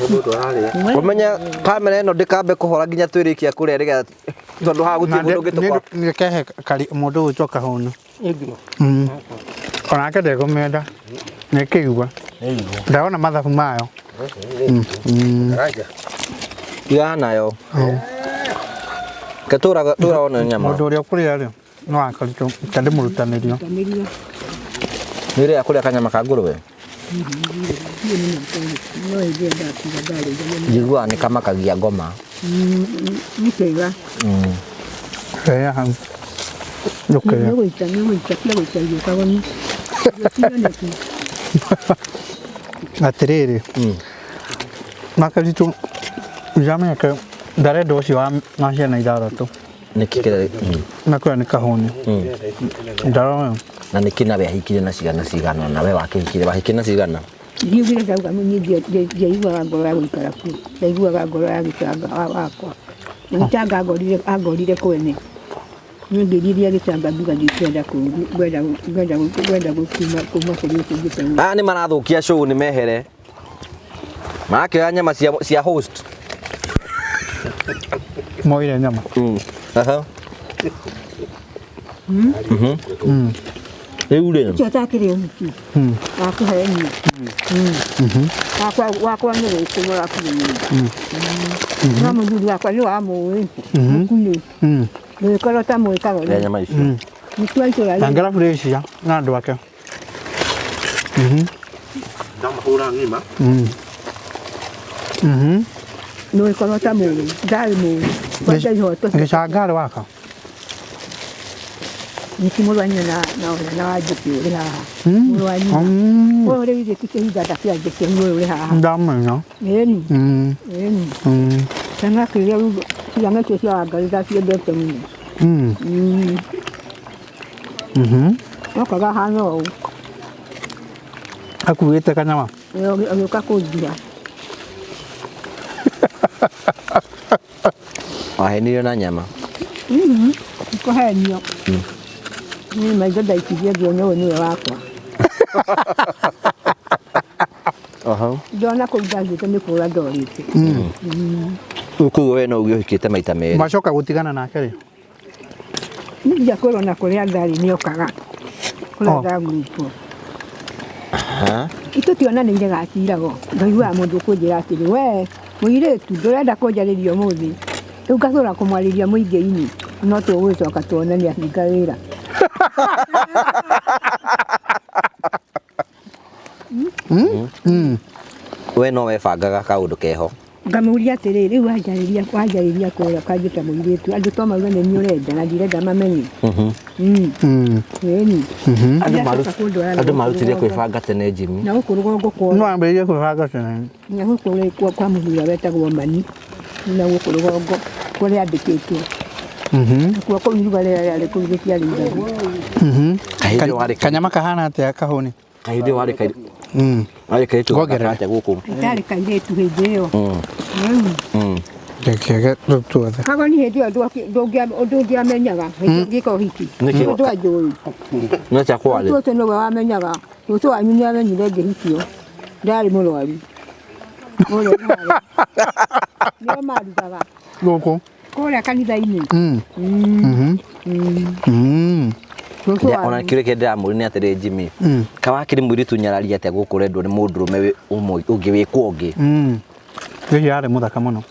ũmenye kamera ĩno ndĩkambe kũhora nginya twĩrĩkia kũrĩa nĩgetha tondũ haha gũtirĩ mũndũ ũngĩtũkora nĩkehe mũndũ ũyũ twoka hũnu onake ndekũmĩenda nĩkĩigua ndawona mathabu mayo Ya nayo. Katura ona nyama. Mundu uria kuria ri no akaritu kandi murutanirio. Nire akuria kanyama ka nguruwe. Jigua ni kama kagia ngoma. Nikega. Ya han. Nukega. Atiriri. Makaritu jamia ka dare dosi wa macia na idarato. Nikikira. Nakura ni kahoni. Ndaro. Na nikina be hikire na cigana na we wakihikire bahikire na cigana. Ndiugire ndauga munyi ndiaiguaga ngoro ya guikara ku. Ndaiguaga ngoro ya gicanga wakwa. Gicanga agorire kwene. Ningiriria gicanga nduga ndikwenda gukuma kuri gicanga. Ni marathukia show ni mehere. Makioya nyama cia host. Moire nyama. Aha. Eule. Chatakire mki. Akuhe ni. Wakwa ni kumora kuni. Na mundu wakwa ni wa mu. Kuni. Ni kolo ta mu ka Ya nyama icio. Ni twaito la. Angara fresh ya na andu ake. Ndamahura ngima. No kolo ta mu. Dai mu. Kwaje ho to. Gicangari waka. Nikimulwanya na wajuki uri haha. Mulwanya. Ore ide kike data jeke uri haha. Ndamenya. Eni. Eni. Tanga kile yanga kesi agarida fie dete mu. Wakaga hano. Akuite kanyama. Yo kakudia. Ahenire na nyama. Ko henyo. Ni maiga daikiria gionyo ni wakwa. Aha. Ndona ko ndagite ni kura dorite. Uku we no ugihikite maita meri. Macoka gutigana nake ri. Nija koro na kuria ngari ni okaga. Kula ngupo. Aha. Ito tiona ni ndega atirago. Ngaigua mundu kunjira atiri we muiretu ndurenda kunjaririo muthi. Ukathura kumwariria muingi-ini no tugwicoka tuonania hinga wira. We no webangaga kaundu keho. Ngamuria atiri riu wanjariria kuria kanjita muiretu andu to mauga ni urenda na ndirenda mamenye. Eni. Andu marutire kwibanga tene Jimmy. Na gukuruga ngoko. No ambeire kwibanga tene. Na gukuru kwa muthura wetagwo Mani. Na gukuruga ngoko kuri andikitwo. Kwa ko iruga rĩrĩa kũrugĩkia rĩngĩ. Kanyama kahana atĩa kahũni? Kahinda wari kai. Ari kai tu gakate gũkũ. Ndari kairĩtu hĩndĩ ĩyo. Keke tuothe. Kagoni hĩndĩ ĩyo ndũngĩamenyaga gĩko hiki. Ndũ ajũĩ. No cha kwale. Tuothe nĩwe wamenyaga. Tuothe wanyu nĩ amenyire ngĩhikio. Ndarĩ mũrwaru. Nĩo marugaga. Gũkũ. Kũrĩa kanitha-inĩ. Ona kire kende amuri ni atire Jimmy. Kawakiri mwiritu nyararia ate gukurendwo ni mundurume umwe ungi wikwo ungi. Nĩ yare muthaka muno.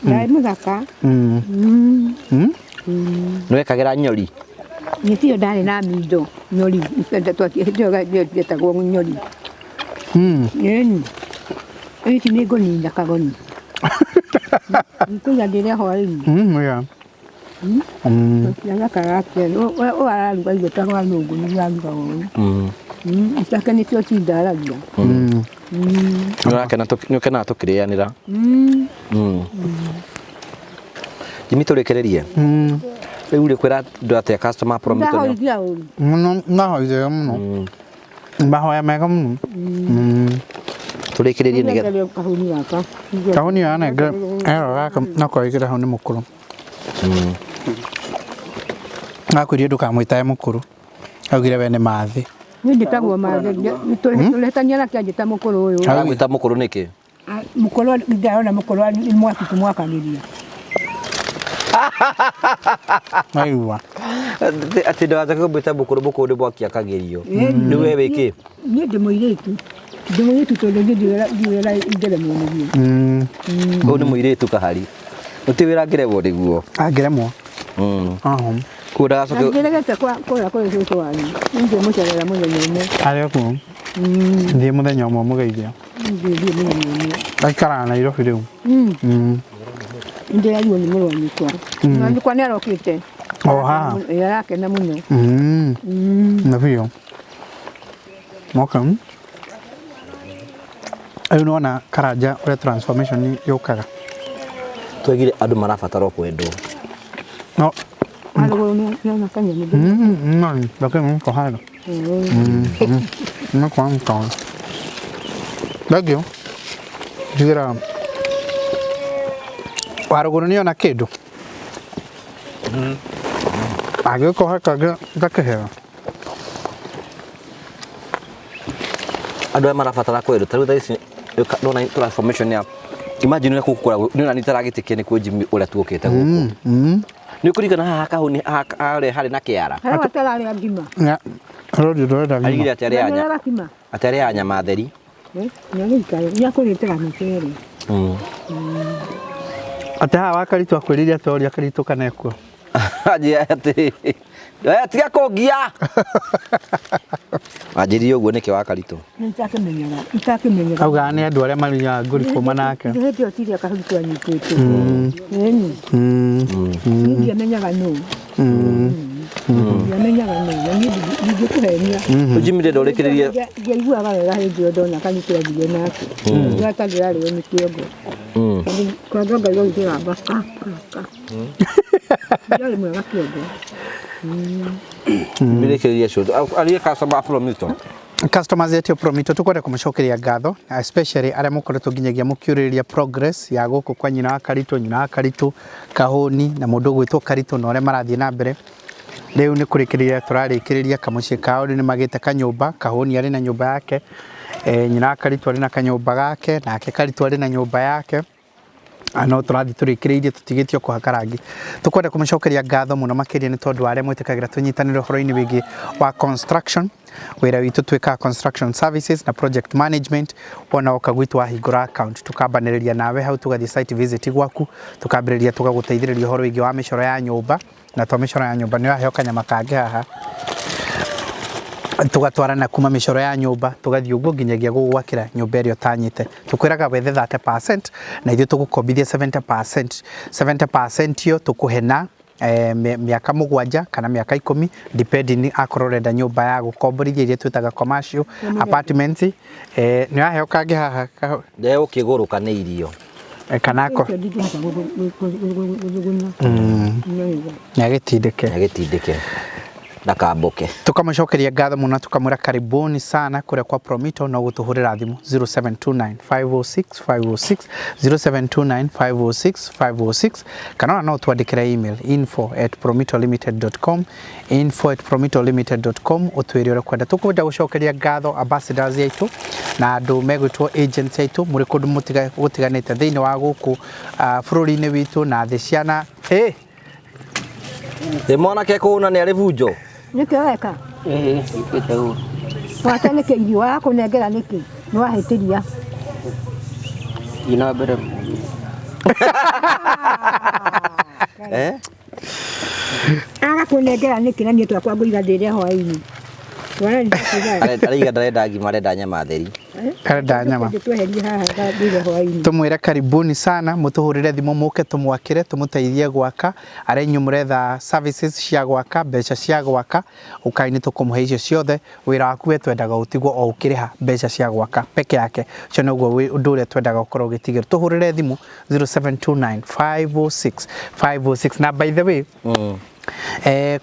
Ndari muthaka. Nwe kagera nyori. Nĩtio ndarĩ na mindo nyori. Twetagwo nyori. Eni. Ĩci nĩ ngũnina kagoni. Nikuya ndire hwaĩ-inĩ. Ya. Yanga karate. O araruga irio ta rwa nũngũ nĩ araruga ũũ. Icake nĩcio cindaragia. Nĩũkenaga tũkĩrĩanĩra. Jimmy tũrĩkĩrĩrie. Rĩu rĩ kwĩra andũ atĩa customer promise tonyo. Ndahoithia ũru. Mũno ndahoithia mũno. Mbahoya mega mũno. Tũrĩkĩrĩrie nĩgetha. Kahũni gaka. Kahũni yana ngre ero gaka no koigire hau nĩ mũkũrũ. Ngakwĩria ndũkamwĩtae mũkũrũ. Augire we nĩ mathĩ. Niĩ njĩtagwo mathĩ. Tũrĩtania na kĩanjĩta mũkũrũ ũyũ. Agwĩta mũkũrũ nĩkĩ? Mũkũrũ ndarona mũkũrũ nĩ mwaki tũmwakanĩria. Aigua. Atĩ ndawataka gwĩta mũkũrũ nĩ mwaki akagĩrio. Nĩ we wĩkĩ? Niĩ ndĩ mũirĩtu. Ndimwe tutondo ndiwera indele mwe. Ngo ni muiretu kahari. Utiwira ngerebo niguo. Ngeremo. Kura soke. Ngerete kwa cyo wanyu. Nje mucyarera munyene. Ari ko. Ndi muthenya umwe mugeithia. Ndi munyene. Aikara na iro firu. Ndi yari ni muronyi kwa. Nandi kwa nero kite. Oha. Yake na muno. Na vio. Mokam. Ayo nona karaja ore transformation yokaga. Twegire andu marabatara kwendo. No. Algo no kanya ni. No, bakwe ko halo. No kwa mko. Bagyo. Jigira. Waruguru niona kindu. Agyo ko haka gakehera. Andu marabatara kwendo taru thaisi nona transformation ya imagine ni kukura nona nitaragitikia ni ku Jimmy uria tuokete guku ni kurigana haha kahuni are hari na kiara Hara watarari agima. Ya. Rodi rodi agima. Arigire atari anya matheri. Nyagi kai ya kuritira mukere. Ata wakaritu akwiriria atoria karitu kaneko. Aje ati. Tiga kugia. Ajiri uguo niki wakaritu. Nitakimenyaga. Auga ni andu aria marinya nguri kuma nake. Ndihete otiria kahutu anyitete. Ndio menyaga no. Yamenyaga no. Ndio kuhenia. Ujimire ndorekiririe. Ngeiguaga wega hindi ndona kanitira ngie nake. Ndio atandirari ni kiongo. Kwa ndoga yo ndira baka. Ndio mwega kiongo. Mirekeria shoto. Ali customer Promito. Customers yetu Promito tukwenda kumucokeria ngatho, especially aria mukoretwo nginyagia mukuriria progress ya guku kwa nyina wa Karitu Kahuni na mundu gwitwo Karitu na aria marathie na mbere. Riu ni kurikiria turarikiriria kamucie kao ni magite kanyumba. Kahuni ari na nyumba yake, nyina wa Karitu ari na kanyumba gake, nake Karitu ari na nyumba yake. Ano turathi turikiririe tutigitio kuhaka rangi. Tukwenda kumucokeria ngatho muno makiria ni tondu aria mwitikagira tunyitanire horo-ini wigi wa construction, wira witu twika construction services na project management. Wona ukagwitwa hingura account tukambaniriria nawe hau tugathi site visit gwaku, tukambiriria tugaguteithiriria horo wigi wa micoro ya nyumba, na to micoro ya nyumba ni waheo kanyama kange haha tugatwarana kuma micoro ya nyumba tugathie uguo nginyagia gugwakira nyumba irio tanyite. Tukwiraga wethe 30% na ithuĩ tugukombithia 70%. 70% yo tukuhena miaka 7 kana miaka 10 depending akorwo renda nyumba ya gukomborithia iria twitaga commercial apartments. Ni waheo kange haha ndeo kiguruka ni irio kanako nyagitindike ndakambuke. Tukamucokeria ngatho muno tukamwira karibuni sana kuria kwa Promito no gutuhurira thimu 0729 506 506 0729 506 506 kana no twandikira email info@promitolimited.com info@promitolimited.com utwiri ore kwenda tukwenda gucokeria ngatho ambassadors yaitu na andu megwitwo agents yaitu muri kundu gutiganite thiini wa guku bururi-ini witu na thi ciana mwana ke kuna ni ari bunjo Nikeweka. Ikite u. Wata niki irio wako nengera niki. Ni wahitiria. Ina bere. Aga kunengera niki na nietwa kwa nguiga ndiria hwaini. Wala ni kuga. Ariga ndarenda ngima renda nyama theri. Karenda nyama. Tweherie haha ndiria hwaini. Tumwira karibuni sana mutuhurire thimu muke tumwakire tumuteithie gwaka arenyu muretha services cia gwaka mbeca cia gwaka ukaini tukumuhe icio ciothe wira waku we twendaga utigwo o ukiriha mbeca cia gwaka peke yake cio niguo undu uria twendaga ukorwo gitigiro tuhurire thimu 0729 506 506 na by the way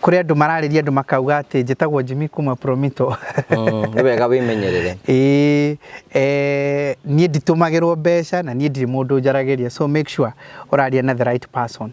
kuri andu marariria andu makauga ati njitagwo Jimmy kuma Promito ni wega wimenyerere nie nditumagirwo mbeca na nie ndiri mundu njaragiria so make sure uraria na the right person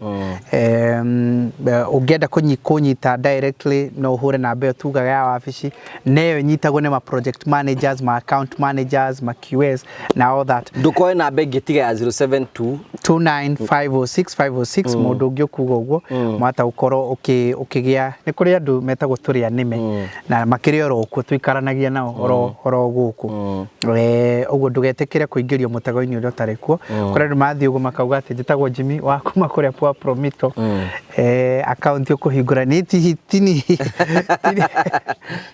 ungienda kunyita directly no hure na mbe tugaga ya wabici neyo nyitagwo ne ma project managers ma account managers ma QS na all that ndukoe na mbe ngitiga ya 072 29506 506 mundu ungi kuga uguo mwata ukoro ukigia ni kuri andu metagwo turi anime na makiri oro ku tuikaranagia nao oro guku uguo ndugetikire kuingirio mutego-ini uria utari kuo kuri andu mathi uguo makauga ati njitagwo Jimmy wa kuma kuria kwa Promito account ukuhingura ni tini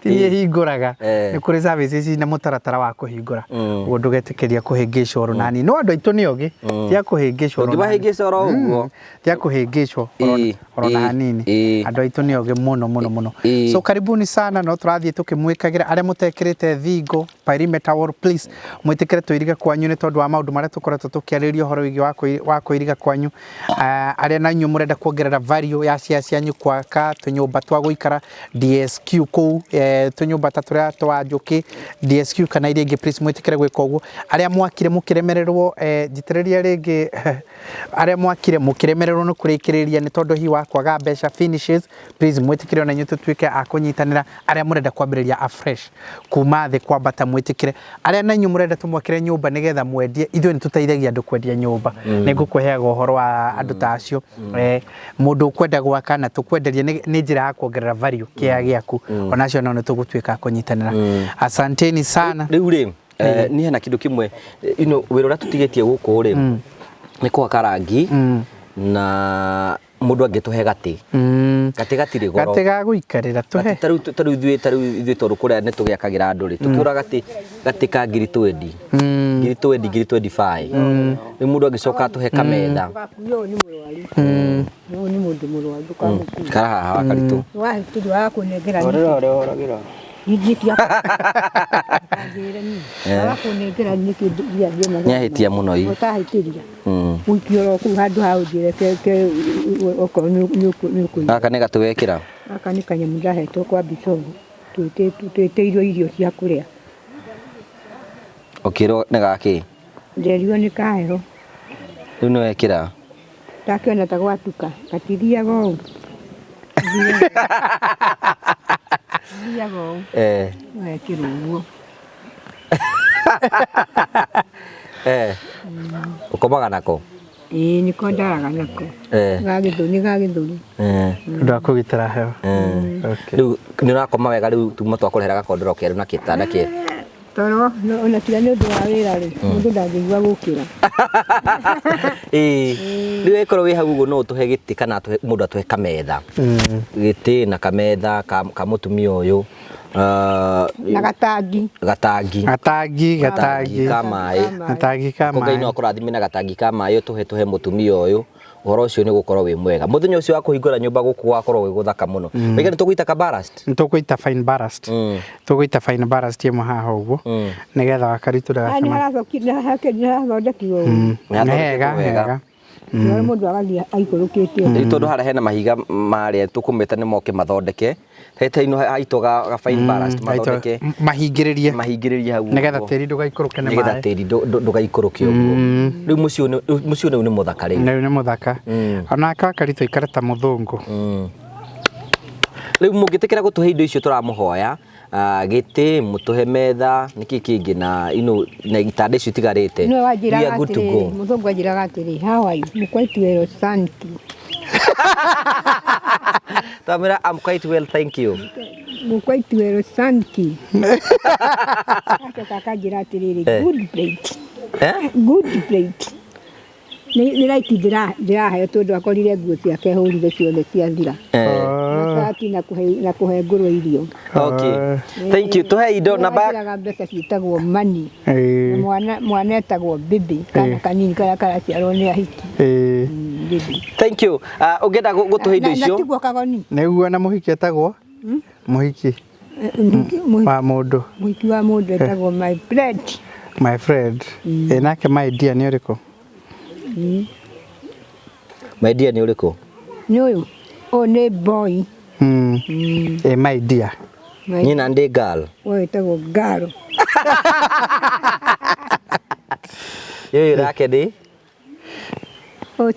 hinguraga ni kuri services na mutaratara wa kuhingura uguo ndugetikiria kuhingicwo oro nani no andu aitu ni ogi tia kuhingicwo oro ngibahingicwo oro uguo tia kuhingicwo oro na hanini andu aitu ni ogi muno so karibuni sana no turathie tukimwikagira aria mutekirite thingo perimeter wall please mwitikire tuiriga kwanyu ni tondu wa maundu maria tukoretwo tukiariria horo wigi wa kuiriga kwanyu aria nanyu murenda kuongerera value ya cianyu kwaka tunyumba twa guikara DSQ ku tunyumba ta turia twa njuki DSQ kana iria ingi please mwitikire gwika uguo aria mwakire mukiremererwo njitiriria ringi aria mwakire mukiremererwo no kurikiriria ni tondu hi wa kwaga mbeca finishes please mwitikire ona nyu tutuike akunyitanira aria murenda kwambiriria afresh kuma the kwambata mwitikire aria nanyu murenda tumwakire nyumba nigetha mwendie ithuĩ ni tutaithagia andu kwendia nyumba ni ngukuheaga uhoro wa andu ta acio mundu kwenda gwaka na tukwenderia ni njira ya kuongerera value kia giaku onacio no tugutuika kunyitanira asanteni sana riu ri ni hena kindu kimwe wira uria tutigetie guku ri ni kwa karangi na mundu angituhe gati gati goro gati ga guikarira tuhe taru ithuĩ tondu kuria ni tugiakagira andu ri tukiura gati ka 2020 2025 ni mundu angicoka tuhe kametha no ni mundu murwaru kamuku karaha wa karitu wa tudu wa kunegera ora Ijitia agire ni akunegera ni kindu ya yema nyahitia muno i utahitiria ukioro ku handu ha ujire ke oko nyuku aka ne gatuwekira aka ni kanya mujahetwo kwa bisogo twiteirio irio cia kuria okiro ne gaki nderio ni kahero riu no wekira takiona ta gwatuka katiria go Diago. Kirugo. Ukomaga nako? Niko ndaraga nako. Gagithuni. Ndu akugitira heo. Riu ni urakoma wega riu tuma twakurehera gakondoro keru na kitanda ke. Toro ona tiga ni undu wa wira ri mundu ndangigua gukira. Riu ekoro wi hau uguo no tuhe giti kana mundu atuhe kametha. Giti na kametha ka mutumia uyu na gatangi ka mai Ngai no akurathime na gatangi ka mai tuhe mutumia uyu uhoro ucio ni gukorwo wi mwega muthenya ucio wa kuhingura nyumba guku gwakorwo wi guthaka muno wega nituguita ka ballast nituguita fine ballast tuguita fine ballast ye haha uguo nigetha wakaritu ndagacama ani aracokira hake na thondeki wega no mundu agathia aikurukite ni tondu hara hena mahiga maria tukumeta ni moke mathondeke hete ino haitoga ga fine ballast mathondeke mahingiririe hau nigetha tiri ndugaikuruke na mai nigetha tiri ndugaikuruke uguo riu mucio ni muthaka riu ni muthaka ona akakaritu ikareta muthungu riu mungitikira gutuhe indo icio turamuhoya giti mutuhe metha niki kingi na na itanda icio tigarite no wajira ati muthungu wajira ati how are you mukwaitu wero santi Tamira I'm quite well thank you mukwaitu wero santi aka kajira ati good plate good plate ni right dira hayo tondu akorire nguo ciake hurire ciothe ciathira ati na kuhe nguru irio okay thank you tuhe indo namba mbeca ciitagwo mani mwana etagwo bibi kana kanini kara ciarwo ni ahiki thank you ungenda gutuhe indo icio natigwo kagoni niguo na muhiki etagwo muhiki wa mundu muhiki wa mundu etagwo my friend nake my dear ni uriko my dear ni uriko ni uyu ni boy my dear nyina ndi girl wewe etagwo girl yeye yake ndi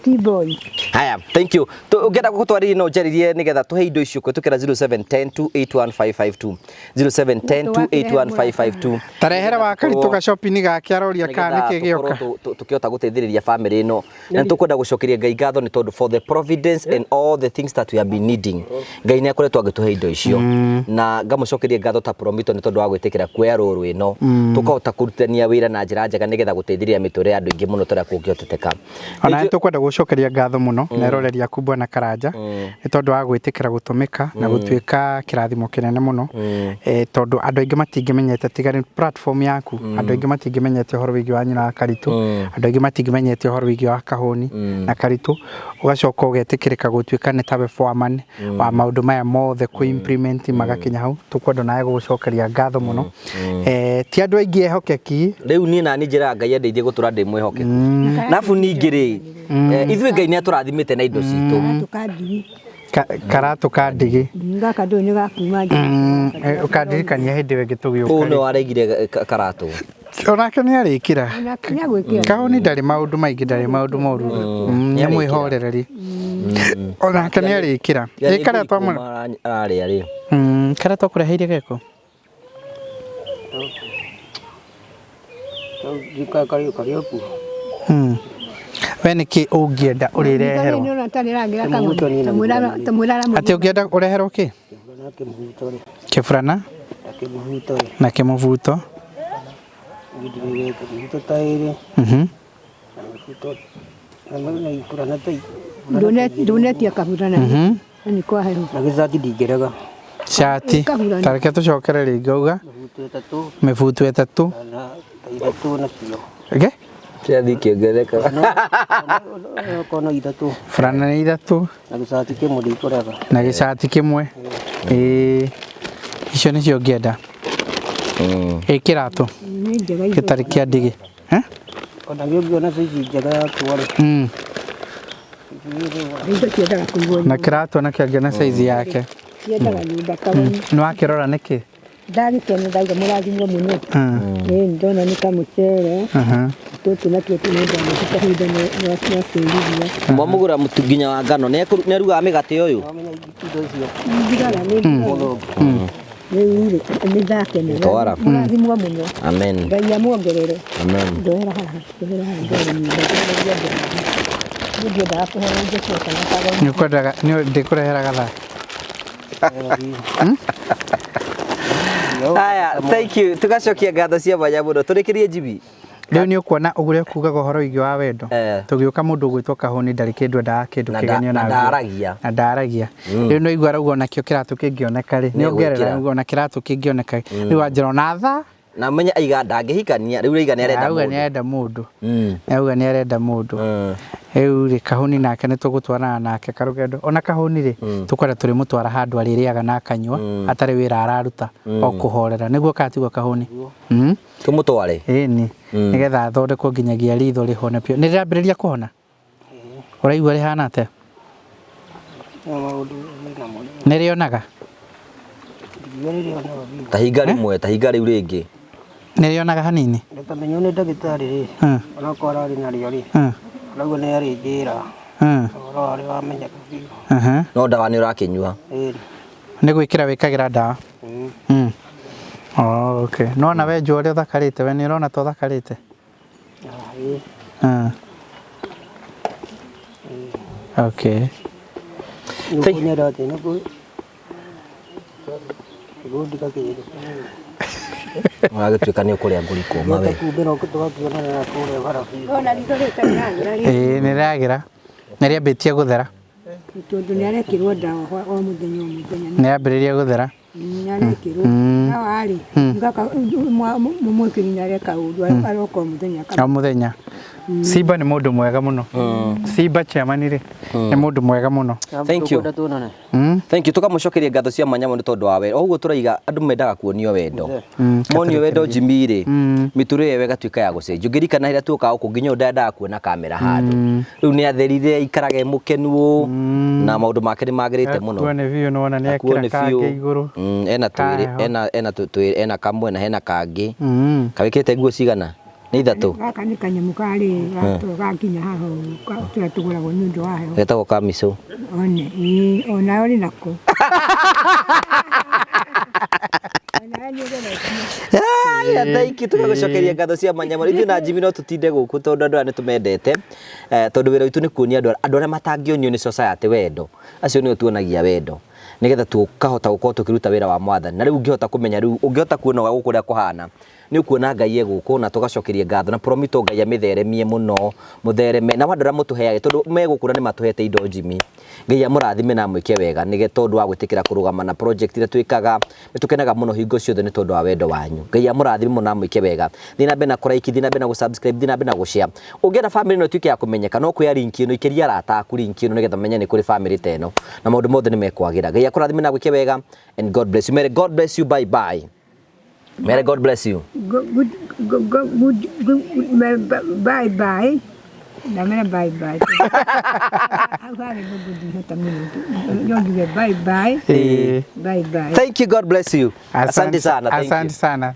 ti boy haya thank you ungenda gutwarira no njaririe nigetha tuhe indo icio kwetukira 0710281552 0710281552 tarehera wa Karitu ga shopping gake aroria kana kigioka tukihota guteithiriria family ino na tukwenda gucokeria Ngai ngatho ni tondu for the providence and all the things that we have been needing Ngai ni akoretwo agituhe indo icio na ngamucokeria ngatho ta promito ni tondu wa gwitikira kuoya ruru ino tukahota kurutania wira na njira njega nigetha guteithiriria miture andu ingi muno tara kungioteteka ona tukwenda gucokeria ngatho muno na roreria kubwa na Karanja ni tondu wa gwitikira gutumika na gutuika kirathimo kinene muno tondu andu aingi matingimenyete tigari platform yaku andu aingi matingimenyete horo wigi wa nyina Karitu andu aingi matingimenyete horo wigi wa Kahuni na Karitu ugacoka ugetikirika gutuika ni tabe foreman wa maundu maya mothe ku implement magakinya hau tukwenda naye gucokeria ngatho muno ti andu aingi ehokeki riu ni nani njira Ngai endeithie gutura ndi mwihokeki nafu ningiri ithuĩ Ngai ni aturathimite na indo citu karatu kadigi ngaka ndo ni gakuma ukadirikania hindi we gitugioka uno waregire karatu onake ni arikira Kahuni ndari maundu maingi ndari maundu moru ni mwihorereri onake ni arikira karatu amwe ari karatu kureheire geko we niki ungienda urireherwo ati ungienda ureherwo ki kifurana na kimuvuto ndonetia kafurana ni kwa hero na gicati ndingiraga shati tareke tucokere ringi uga mivuto 3 na 3 na kilo Kiathi kiongereka kona 3 furana ni 3 na gicati kimwe ndikuraga na gicati kimwe icio nicio ngienda kiratu gitari kia ndigi ona ngiona cici njega ya twari na kiratu na kiangena size yake no akirora niki ndagikene ndaiga murathimwo muno ndona ni kamucere tutu na tutu ndio mutahinda na sirithia mwamugura mutunginya wa ngano ne ruga migate uyu ndigara ni ndakene murathimwo muno amen Ngai amuongerere amen ndohera haha ndio ndapo nje kwa nikwendaga ndikurehera gatha Aya, thank you. Tugacokia ngatho cia mwanya muno. Turikirie Jibi. Riu ni ukuona ugure kugaga horo wigi wa wendo. Tugiuka mundu gwitwo Kahuni ndari kindu nda kindu kigenio na ndaragia. Na ndaragia. Riu no igwa rauga nakio kiratu kingioneka ri. Ni ongerera rauga na kiratu kingioneka. Riu wanjira na tha na menya aiga ndangihikania riu aiga ni arenda mundu. Auga ni arenda mundu. Auga ni arenda mundu. Riu ri Kahuni nake ni tugutwarana nake karugendo. Ona Kahuni ri tukwenda turi mutwara handu aririaga na akanywa atari wira araruta o kuhorera niguo katigwa Kahuni. Tumutware. Ni nigetha thondekwo nginyagia ritho rihone pio. Ni rambiriria kuhona? Uraigua rihana atia? Nirionaga? Tahinga rimwe, tahinga riu ringi. Nirionaga hanini? Ndamenyo ni ndagitari ri. Ona ko arari na rio ri. Rauga ni ari njira. Ora ari wamenya kubigo. No ndawa ni urakinyua. Ni gwikira wikagira ndawa. Oh, okay. No na we njore uthakarite we ni urona to uthakarite. Okay. Nukunyera tena ko. Gudika kire. Wagituika ni ukuria nguri kuma we. Kubera ko tugakiona na kure barafi. Ona rithoreka niragira. Ni ragira. Nari ambitie guthera. Tondu ni arekirwo ndawa o muthenya. Ni ambiriria guthera. Nyarekirwo na ari ngaka mumwikiri nyareka udu aroko muthenya Simba ni mundu mwega muno. Simba chairman ri ni mundu mwega muno. Thank you. Thank you. Tukamucokeria ngatho cia mwanya muno tondu wa we. Oguo turaiga andu mendaga kuonio wendo. Monio wendo Jimmy ri miture yewe gatuika ya gucenjio. Ngirikana hira tuka uku nginya ndendaga kuona kamera handu. Riu ni atherire ikarage mukenu na maundu make ni magirite muno. Tuone view no ona ni akira kange iguru. Ena twiri ena kamwe na hena kangi. Kawikite nguo cigana? Nĩ ithatũ. Gaka nĩ kanyamũ karĩ gakinya haha tũrĩa tũgũragwo nĩ ũndũ wayo. Getagwo kamicũ. Onayo nĩ nako. Thank you, tũgagũcokeria ngatho cia manyamũ. Ithuĩ na Jimmy no tũtinde gũkũ tondũ andũ aya nĩ tũmendete, tondũ wĩra witũ nĩ kuonia andũ arĩa matangĩonio nĩ society wendo, acio nĩo tuonagia wendo, nĩgetha tũkahota gũkorwo tũkĩruta wĩra wa Mwathani. Na rĩu ũngĩhota kũmenya, rĩu ũngĩhota kuona gũkũ kũrĩa kũhana, nĩ ũkuona Ngai e gũkũ na tũgacokeria ngatho na promito Ngai amĩtheremie mũno, mũthereme na andũ arĩa mũtũheaga tondũ megũkũra nĩ matũhete indo Jimmy. Ngai amũrathime na mwĩke wega nĩge tondũ wa gwĩtĩkĩra kũrũgama na project iria twĩkaga, nĩ tũkenaga mũno hingo ciothe nĩ tondũ wa wendo wanyu. Ngai amũrathime mũno na mwĩke wega. Thiĩ na mbere na kũraiki, thiĩ na mbere na gũsubscribe, thiĩ na mbere na gũshare. Ũngĩenda family ĩno ĩtuĩke ya kũmenyeka, no kuoya link ĩno ikĩria arata aku link ĩno nĩgetha menye nĩ kũrĩ family ta ĩno na maũndũ mothe nĩ mekwagĩra. Ngai akũrathime na gwĩke wega and God bless you. May God bless you. Bye bye. May God bless you. Bye bye. Bye bye. Bye bye. Bye bye. Thank you. God bless you. Asante sana. Asante sana.